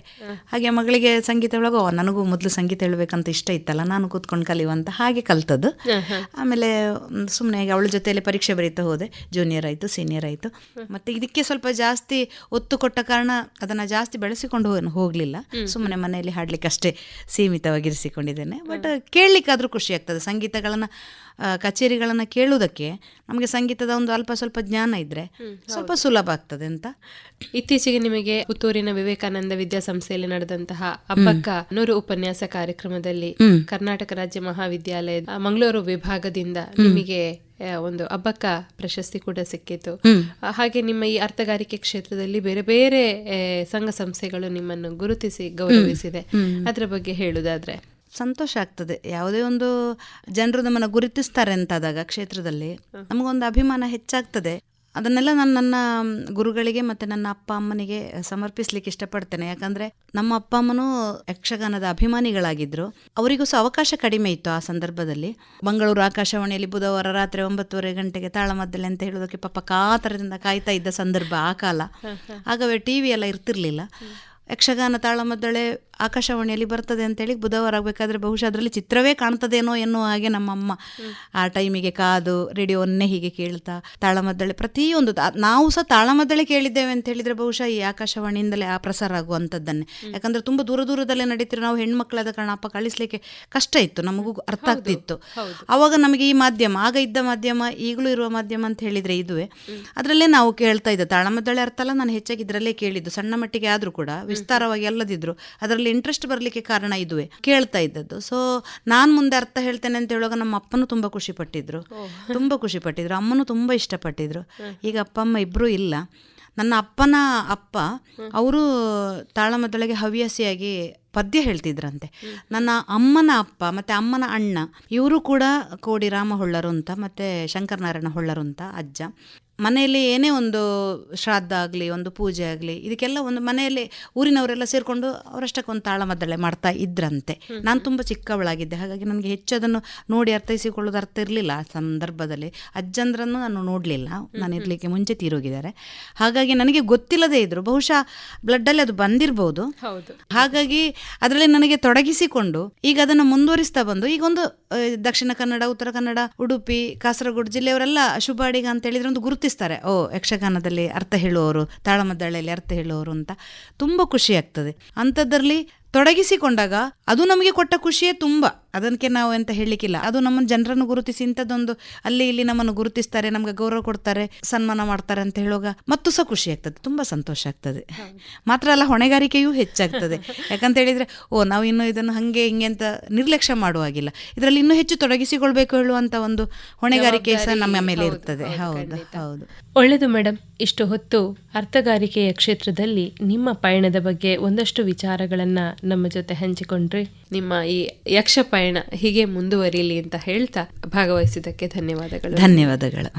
ಹಾಗೆ ಮಗಳಿಗೆ ಸಂಗೀತ ಒಳಗೆ ನನಗೂ ಮೊದಲು ಸಂಗೀತ ಹೇಳಬೇಕಂತ ಇಷ್ಟ ಇತ್ತಲ್ಲ, ನಾನು ಕೂತ್ಕೊಂಡು ಕಲಿಯುವಂತ ಹಾಗೆ ಕಲ್ತದ್ದು. ಆಮೇಲೆ ಸುಮ್ಮನೆ ಅವಳ ಜೊತೆಯಲ್ಲಿ ಪರೀಕ್ಷೆ ಬರೀತಾ ಹೋದೆ. ಜೂನಿಯರ್ ಆಯಿತು, ಸೀನಿಯರ್ ಆಯಿತು. ಮತ್ತು ಇದಕ್ಕೆ ಸ್ವಲ್ಪ ಜಾಸ್ತಿ ಒತ್ತು ಕೊಟ್ಟ ಕಾರಣ ಅದನ್ನು ಜಾಸ್ತಿ ಬೆಳೆಸಿಕೊಂಡು ಹೋಗಲಿಲ್ಲ. ಸುಮ್ಮನೆ ಮನೆಯಲ್ಲಿ ಹಾಡಲಿಕ್ಕಷ್ಟೇ ಸೀಮಿತವಾಗಿರಿಸಿಕೊಂಡಿದ್ದೇನೆ. ಬಟ್ ಕೇಳಲಿಕ್ಕಾದರೂ ಖುಷಿ ಆಗ್ತದೆ. ಸಂಗೀತಗಳನ್ನು ಕಚೇರಿಗಳನ್ನು ಕೇಳುವುದಕ್ಕೆ ನಮಗೆ ಸಂಗೀತದ ಒಂದು ಅಲ್ಪ ಸ್ವಲ್ಪ ಜ್ಞಾನ ಇದ್ದರೆ ಸ್ವಲ್ಪ ಸುಲಭ ಆಗ್ತದೆ ಅಂತ. ಇತ್ತೀಚೆಗೆ ನಿಮಗೆ ಪುತ್ತೂರಿನ ವಿವೇಕಾನಂದ ವಿದ್ಯಾಸಂಸ್ಥೆಯಲ್ಲಿ ನಡೆದಂತಹ ಅಬ್ಬಕ್ಕ 100 ಉಪನ್ಯಾಸ ಕಾರ್ಯಕ್ರಮದಲ್ಲಿ ಕರ್ನಾಟಕ ರಾಜ್ಯ ಮಹಾವಿದ್ಯಾಲಯದ ಮಂಗಳೂರು ವಿಭಾಗದಿಂದ ನಿಮಗೆ ಒಂದು ಅಬ್ಬಕ್ಕ ಪ್ರಶಸ್ತಿ ಕೂಡ ಸಿಕ್ಕಿತು. ಹಾಗೆ ನಿಮ್ಮ ಈ ಅರ್ಥಗಾರಿಕೆ ಕ್ಷೇತ್ರದಲ್ಲಿ ಬೇರೆ ಬೇರೆ ಸಂಘ ಸಂಸ್ಥೆಗಳು ನಿಮ್ಮನ್ನು ಗುರುತಿಸಿ ಗೌರವಿಸಿದೆ. ಅದರ ಬಗ್ಗೆ ಹೇಳುವುದಾದ್ರೆ? ಸಂತೋಷ ಆಗ್ತದೆ. ಯಾವುದೇ ಒಂದು ಜನರು ನಮ್ಮನ್ನು ಗುರುತಿಸ್ತಾರೆ ಅಂತಾದಾಗ ಕ್ಷೇತ್ರದಲ್ಲಿ ನಮಗೊಂದು ಅಭಿಮಾನ ಹೆಚ್ಚಾಗ್ತದೆ. ಅದನ್ನೆಲ್ಲ ನಾನು ನನ್ನ ಗುರುಗಳಿಗೆ ಮತ್ತು ನನ್ನ ಅಪ್ಪ ಅಮ್ಮನಿಗೆ ಸಮರ್ಪಿಸ್ಲಿಕ್ಕೆ ಇಷ್ಟಪಡ್ತೇನೆ. ಯಾಕಂದರೆ ನಮ್ಮ ಅಪ್ಪ ಅಮ್ಮನೂ ಯಕ್ಷಗಾನದ ಅಭಿಮಾನಿಗಳಾಗಿದ್ದರು. ಅವರಿಗೂ ಸಹ ಅವಕಾಶ ಕಡಿಮೆ ಇತ್ತು ಆ ಸಂದರ್ಭದಲ್ಲಿ. ಮಂಗಳೂರು ಆಕಾಶವಾಣಿಯಲ್ಲಿ ಬುಧವಾರ ರಾತ್ರಿ 9:30 ಗಂಟೆಗೆ ತಾಳಮದ್ದಲೆ ಅಂತ ಹೇಳೋದಕ್ಕೆ ಪಾಪ ಕಾತರದಿಂದ ಕಾಯ್ತಾ ಇದ್ದ ಸಂದರ್ಭ ಆ ಕಾಲ. ಆಗವೇ ಟಿ ವಿ ಎಲ್ಲ ಇರ್ತಿರ್ಲಿಲ್ಲ. ಯಕ್ಷಗಾನ ತಾಳಮದ್ದಳೆ ಆಕಾಶವಾಣಿಯಲ್ಲಿ ಬರ್ತದೆ ಅಂತೇಳಿ ಬುಧವಾರ ಆಗಬೇಕಾದ್ರೆ ಬಹುಶಃ ಅದರಲ್ಲಿ ಚಿತ್ರವೇ ಕಾಣ್ತದೇನೋ ಎನ್ನುವ ಹಾಗೆ ನಮ್ಮಮ್ಮ ಆ ಟೈಮಿಗೆ ಕಾದು ರೇಡಿಯೋವನ್ನೇ ಹೀಗೆ ಕೇಳ್ತಾ ತಾಳಮದ್ದಳೆ ಪ್ರತಿಯೊಂದು ನಾವು ಸಹ ತಾಳಮದ್ದಳೆ ಕೇಳಿದ್ದೇವೆ ಅಂತ ಹೇಳಿದರೆ ಬಹುಶಃ ಈ ಆಕಾಶವಾಣಿಯಿಂದಲೇ ಆ ಪ್ರಸಾರ ಆಗುವಂಥದ್ದನ್ನೇ. ಯಾಕಂದರೆ ತುಂಬ ದೂರ ದೂರದಲ್ಲೇ ನಡೀತಿರೋ ನಾವು ಹೆಣ್ಮಕ್ಳಾದ ಕಾರಣ ಅಪ್ಪ ಕಳಿಸ್ಲಿಕ್ಕೆ ಕಷ್ಟ ಇತ್ತು, ನಮಗೂ ಅರ್ಥ ಆಗ್ತಿತ್ತು. ಆವಾಗ ನಮಗೆ ಈ ಮಾಧ್ಯಮ, ಆಗ ಇದ್ದ ಮಾಧ್ಯಮ, ಈಗಲೂ ಇರುವ ಮಾಧ್ಯಮ ಅಂತ ಹೇಳಿದರೆ ಇದುವೇ, ಅದರಲ್ಲೇ ನಾವು ಕೇಳ್ತಾ ಇದ್ದು. ತಾಳಮದ್ದಳೆ ಅರ್ಥ ಅಲ್ಲ, ನಾನು ಹೆಚ್ಚಾಗಿ ಇದರಲ್ಲೇ ಕೇಳಿದ್ದು. ಸಣ್ಣ ಮಟ್ಟಿಗೆ ಆದರೂ ಕೂಡ ವಿಸ್ತಾರವಾಗಿ ಎಲ್ಲದಿದ್ರು ಅದರಲ್ಲಿ ಇಂಟ್ರೆಸ್ಟ್ ಬರಲಿಕ್ಕೆ ಕಾರಣ ಇದುವೇ, ಕೇಳ್ತಾ ಇದ್ದದ್ದು. ಸೊ ನಾನು ಮುಂದೆ ಅರ್ಥ ಹೇಳ್ತೇನೆ ಅಂತ ಹೇಳುವಾಗ ನಮ್ಮ ಅಪ್ಪನೂ ತುಂಬ ಖುಷಿ ಪಟ್ಟಿದ್ರು, ತುಂಬ ಖುಷಿ ಪಟ್ಟಿದ್ರು. ಅಮ್ಮನೂ ತುಂಬ ಇಷ್ಟಪಟ್ಟಿದ್ರು. ಈಗ ಅಪ್ಪ ಅಮ್ಮ ಇಬ್ಬರೂ ಇಲ್ಲ. ನನ್ನ ಅಪ್ಪನ ಅಪ್ಪ ಅವರು ತಾಳಮದ್ದಳೆಗೆ ಹವ್ಯಾಸಿಯಾಗಿ ಪದ್ಯ ಹೇಳ್ತಿದ್ರಂತೆ. ನನ್ನ ಅಮ್ಮನ ಅಪ್ಪ ಮತ್ತು ಅಮ್ಮನ ಅಣ್ಣ ಇವರು ಕೂಡ ಕೋಡಿ ರಾಮ ಹೊಳ್ಳರು ಅಂತ ಮತ್ತು ಶಂಕರನಾರಾಯಣ ಹೊಳ್ಳರು ಅಂತ ಅಜ್ಜ. ಮನೆಯಲ್ಲಿ ಏನೇ ಒಂದು ಶ್ರಾದ್ದ ಆಗಲಿ, ಒಂದು ಪೂಜೆ ಆಗಲಿ, ಇದಕ್ಕೆಲ್ಲ ಒಂದು ಮನೆಯಲ್ಲಿ ಊರಿನವರೆಲ್ಲ ಸೇರಿಕೊಂಡು ಅವರಷ್ಟಕ್ಕೊಂದು ತಾಳಮದ್ದಳೆ ಮಾಡ್ತಾ ಇದ್ರಂತೆ. ನಾನು ತುಂಬ ಚಿಕ್ಕವಳಾಗಿದ್ದೆ, ಹಾಗಾಗಿ ನನಗೆ ಹೆಚ್ಚು ಅದನ್ನು ನೋಡಿ ಅರ್ಥೈಸಿಕೊಳ್ಳೋದು ಅರ್ಥ ಇರಲಿಲ್ಲ ಆ ಸಂದರ್ಭದಲ್ಲಿ. ಅಜ್ಜಂದ್ರನ್ನು ನಾನು ನೋಡಲಿಲ್ಲ, ನಾನು ಇರಲಿಕ್ಕೆ ಮುಂಚೆ ತೀರೋಗಿದ್ದಾರೆ. ಹಾಗಾಗಿ ನನಗೆ ಗೊತ್ತಿಲ್ಲದೇ ಇದ್ರು. ಬಹುಶಃ ಬ್ಲಡ್ಡಲ್ಲಿ ಅದು ಬಂದಿರಬಹುದು. ಹಾಗಾಗಿ ಅದರಲ್ಲಿ ನನಗೆ ತೊಡಗಿಸಿಕೊಂಡು ಈಗ ಅದನ್ನು ಮುಂದುವರಿಸ್ತಾ ಬಂದು ಈಗ ಒಂದು ದಕ್ಷಿಣ ಕನ್ನಡ, ಉತ್ತರ ಕನ್ನಡ, ಉಡುಪಿ, ಕಾಸರಗೋಡು ಜಿಲ್ಲೆಯವರೆಲ್ಲ ಶುಭ ಅಡಿಗ ಅಂತ ಹೇಳಿದ್ರೆ ಒಂದು ಗುರುತಿಸ್ತಾರೆ. ಓ, ಯಕ್ಷಗಾನದಲ್ಲಿ ಅರ್ಥ ಹೇಳುವವರು, ತಾಳಮದ್ದಳೆಯಲ್ಲಿ ಅರ್ಥ ಹೇಳುವವರು ಅಂತ. ತುಂಬ ಖುಷಿ ಆಗ್ತದೆ ಅಂಥದ್ರಲ್ಲಿ ತೊಡಗಿಸಿಕೊಂಡಾಗ. ಅದು ನಮಗೆ ಕೊಟ್ಟ ಖುಷಿಯೇ ತುಂಬ. ಅದಕ್ಕೆ ನಾವು ಎಂತ ಹೇಳಲಿಕ್ಕಿಲ್ಲ. ಅದು ನಮ್ಮನ್ನು ಜನರನ್ನು ಗುರುತಿಸಿ ಇಂಥದ್ದೊಂದು ಅಲ್ಲಿ ಇಲ್ಲಿ ನಮ್ಮನ್ನು ಗುರುತಿಸ್ತಾರೆ, ನಮ್ಗೆ ಗೌರವ ಕೊಡ್ತಾರೆ, ಸನ್ಮಾನ ಮಾಡ್ತಾರೆ ಅಂತ ಹೇಳುವಾಗ ಮತ್ತೂ ಸಹ ಖುಷಿ ಆಗ್ತದೆ, ತುಂಬ ಸಂತೋಷ ಆಗ್ತದೆ. ಮಾತ್ರ ಅಲ್ಲ, ಹೊಣೆಗಾರಿಕೆಯೂ ಹೆಚ್ಚಾಗ್ತದೆ. ಯಾಕಂತ ಹೇಳಿದರೆ ನಾವು ಇನ್ನೂ ಇದನ್ನು ಹಾಗೆ ಹಿಂಗೆ ಅಂತ ನಿರ್ಲಕ್ಷ್ಯ ಮಾಡುವಾಗಿಲ್ಲ. ಇದರಲ್ಲಿ ಇನ್ನೂ ಹೆಚ್ಚು ತೊಡಗಿಸಿಕೊಳ್ಬೇಕು ಹೇಳುವಂಥ ಒಂದು ಹೊಣೆಗಾರಿಕೆ ಸಹ ನಮ್ಮ ಮೇಲೆ ಇರ್ತದೆ. ಹೌದು ಹೌದು. ಒಳ್ಳೆಯದು ಮೇಡಮ್. ಇಷ್ಟು ಹೊತ್ತು ಅರ್ಥಗಾರಿಕೆಯ ಕ್ಷೇತ್ರದಲ್ಲಿ ನಿಮ್ಮ ಪಯಣದ ಬಗ್ಗೆ ಒಂದಷ್ಟು ವಿಚಾರಗಳನ್ನು ನಮ್ಮ ಜೊತೆ ಹಂಚಿಕೊಂಡ್ರಿ. ನಿಮ್ಮ ಈ ಯಕ್ಷ ಪಯಣ ಹೀಗೆ ಮುಂದುವರಿಯಲಿ ಅಂತ ಹೇಳ್ತಾ ಭಾಗವಹಿಸಿದ್ದಕ್ಕೆ ಧನ್ಯವಾದಗಳು. ಧನ್ಯವಾದಗಳು.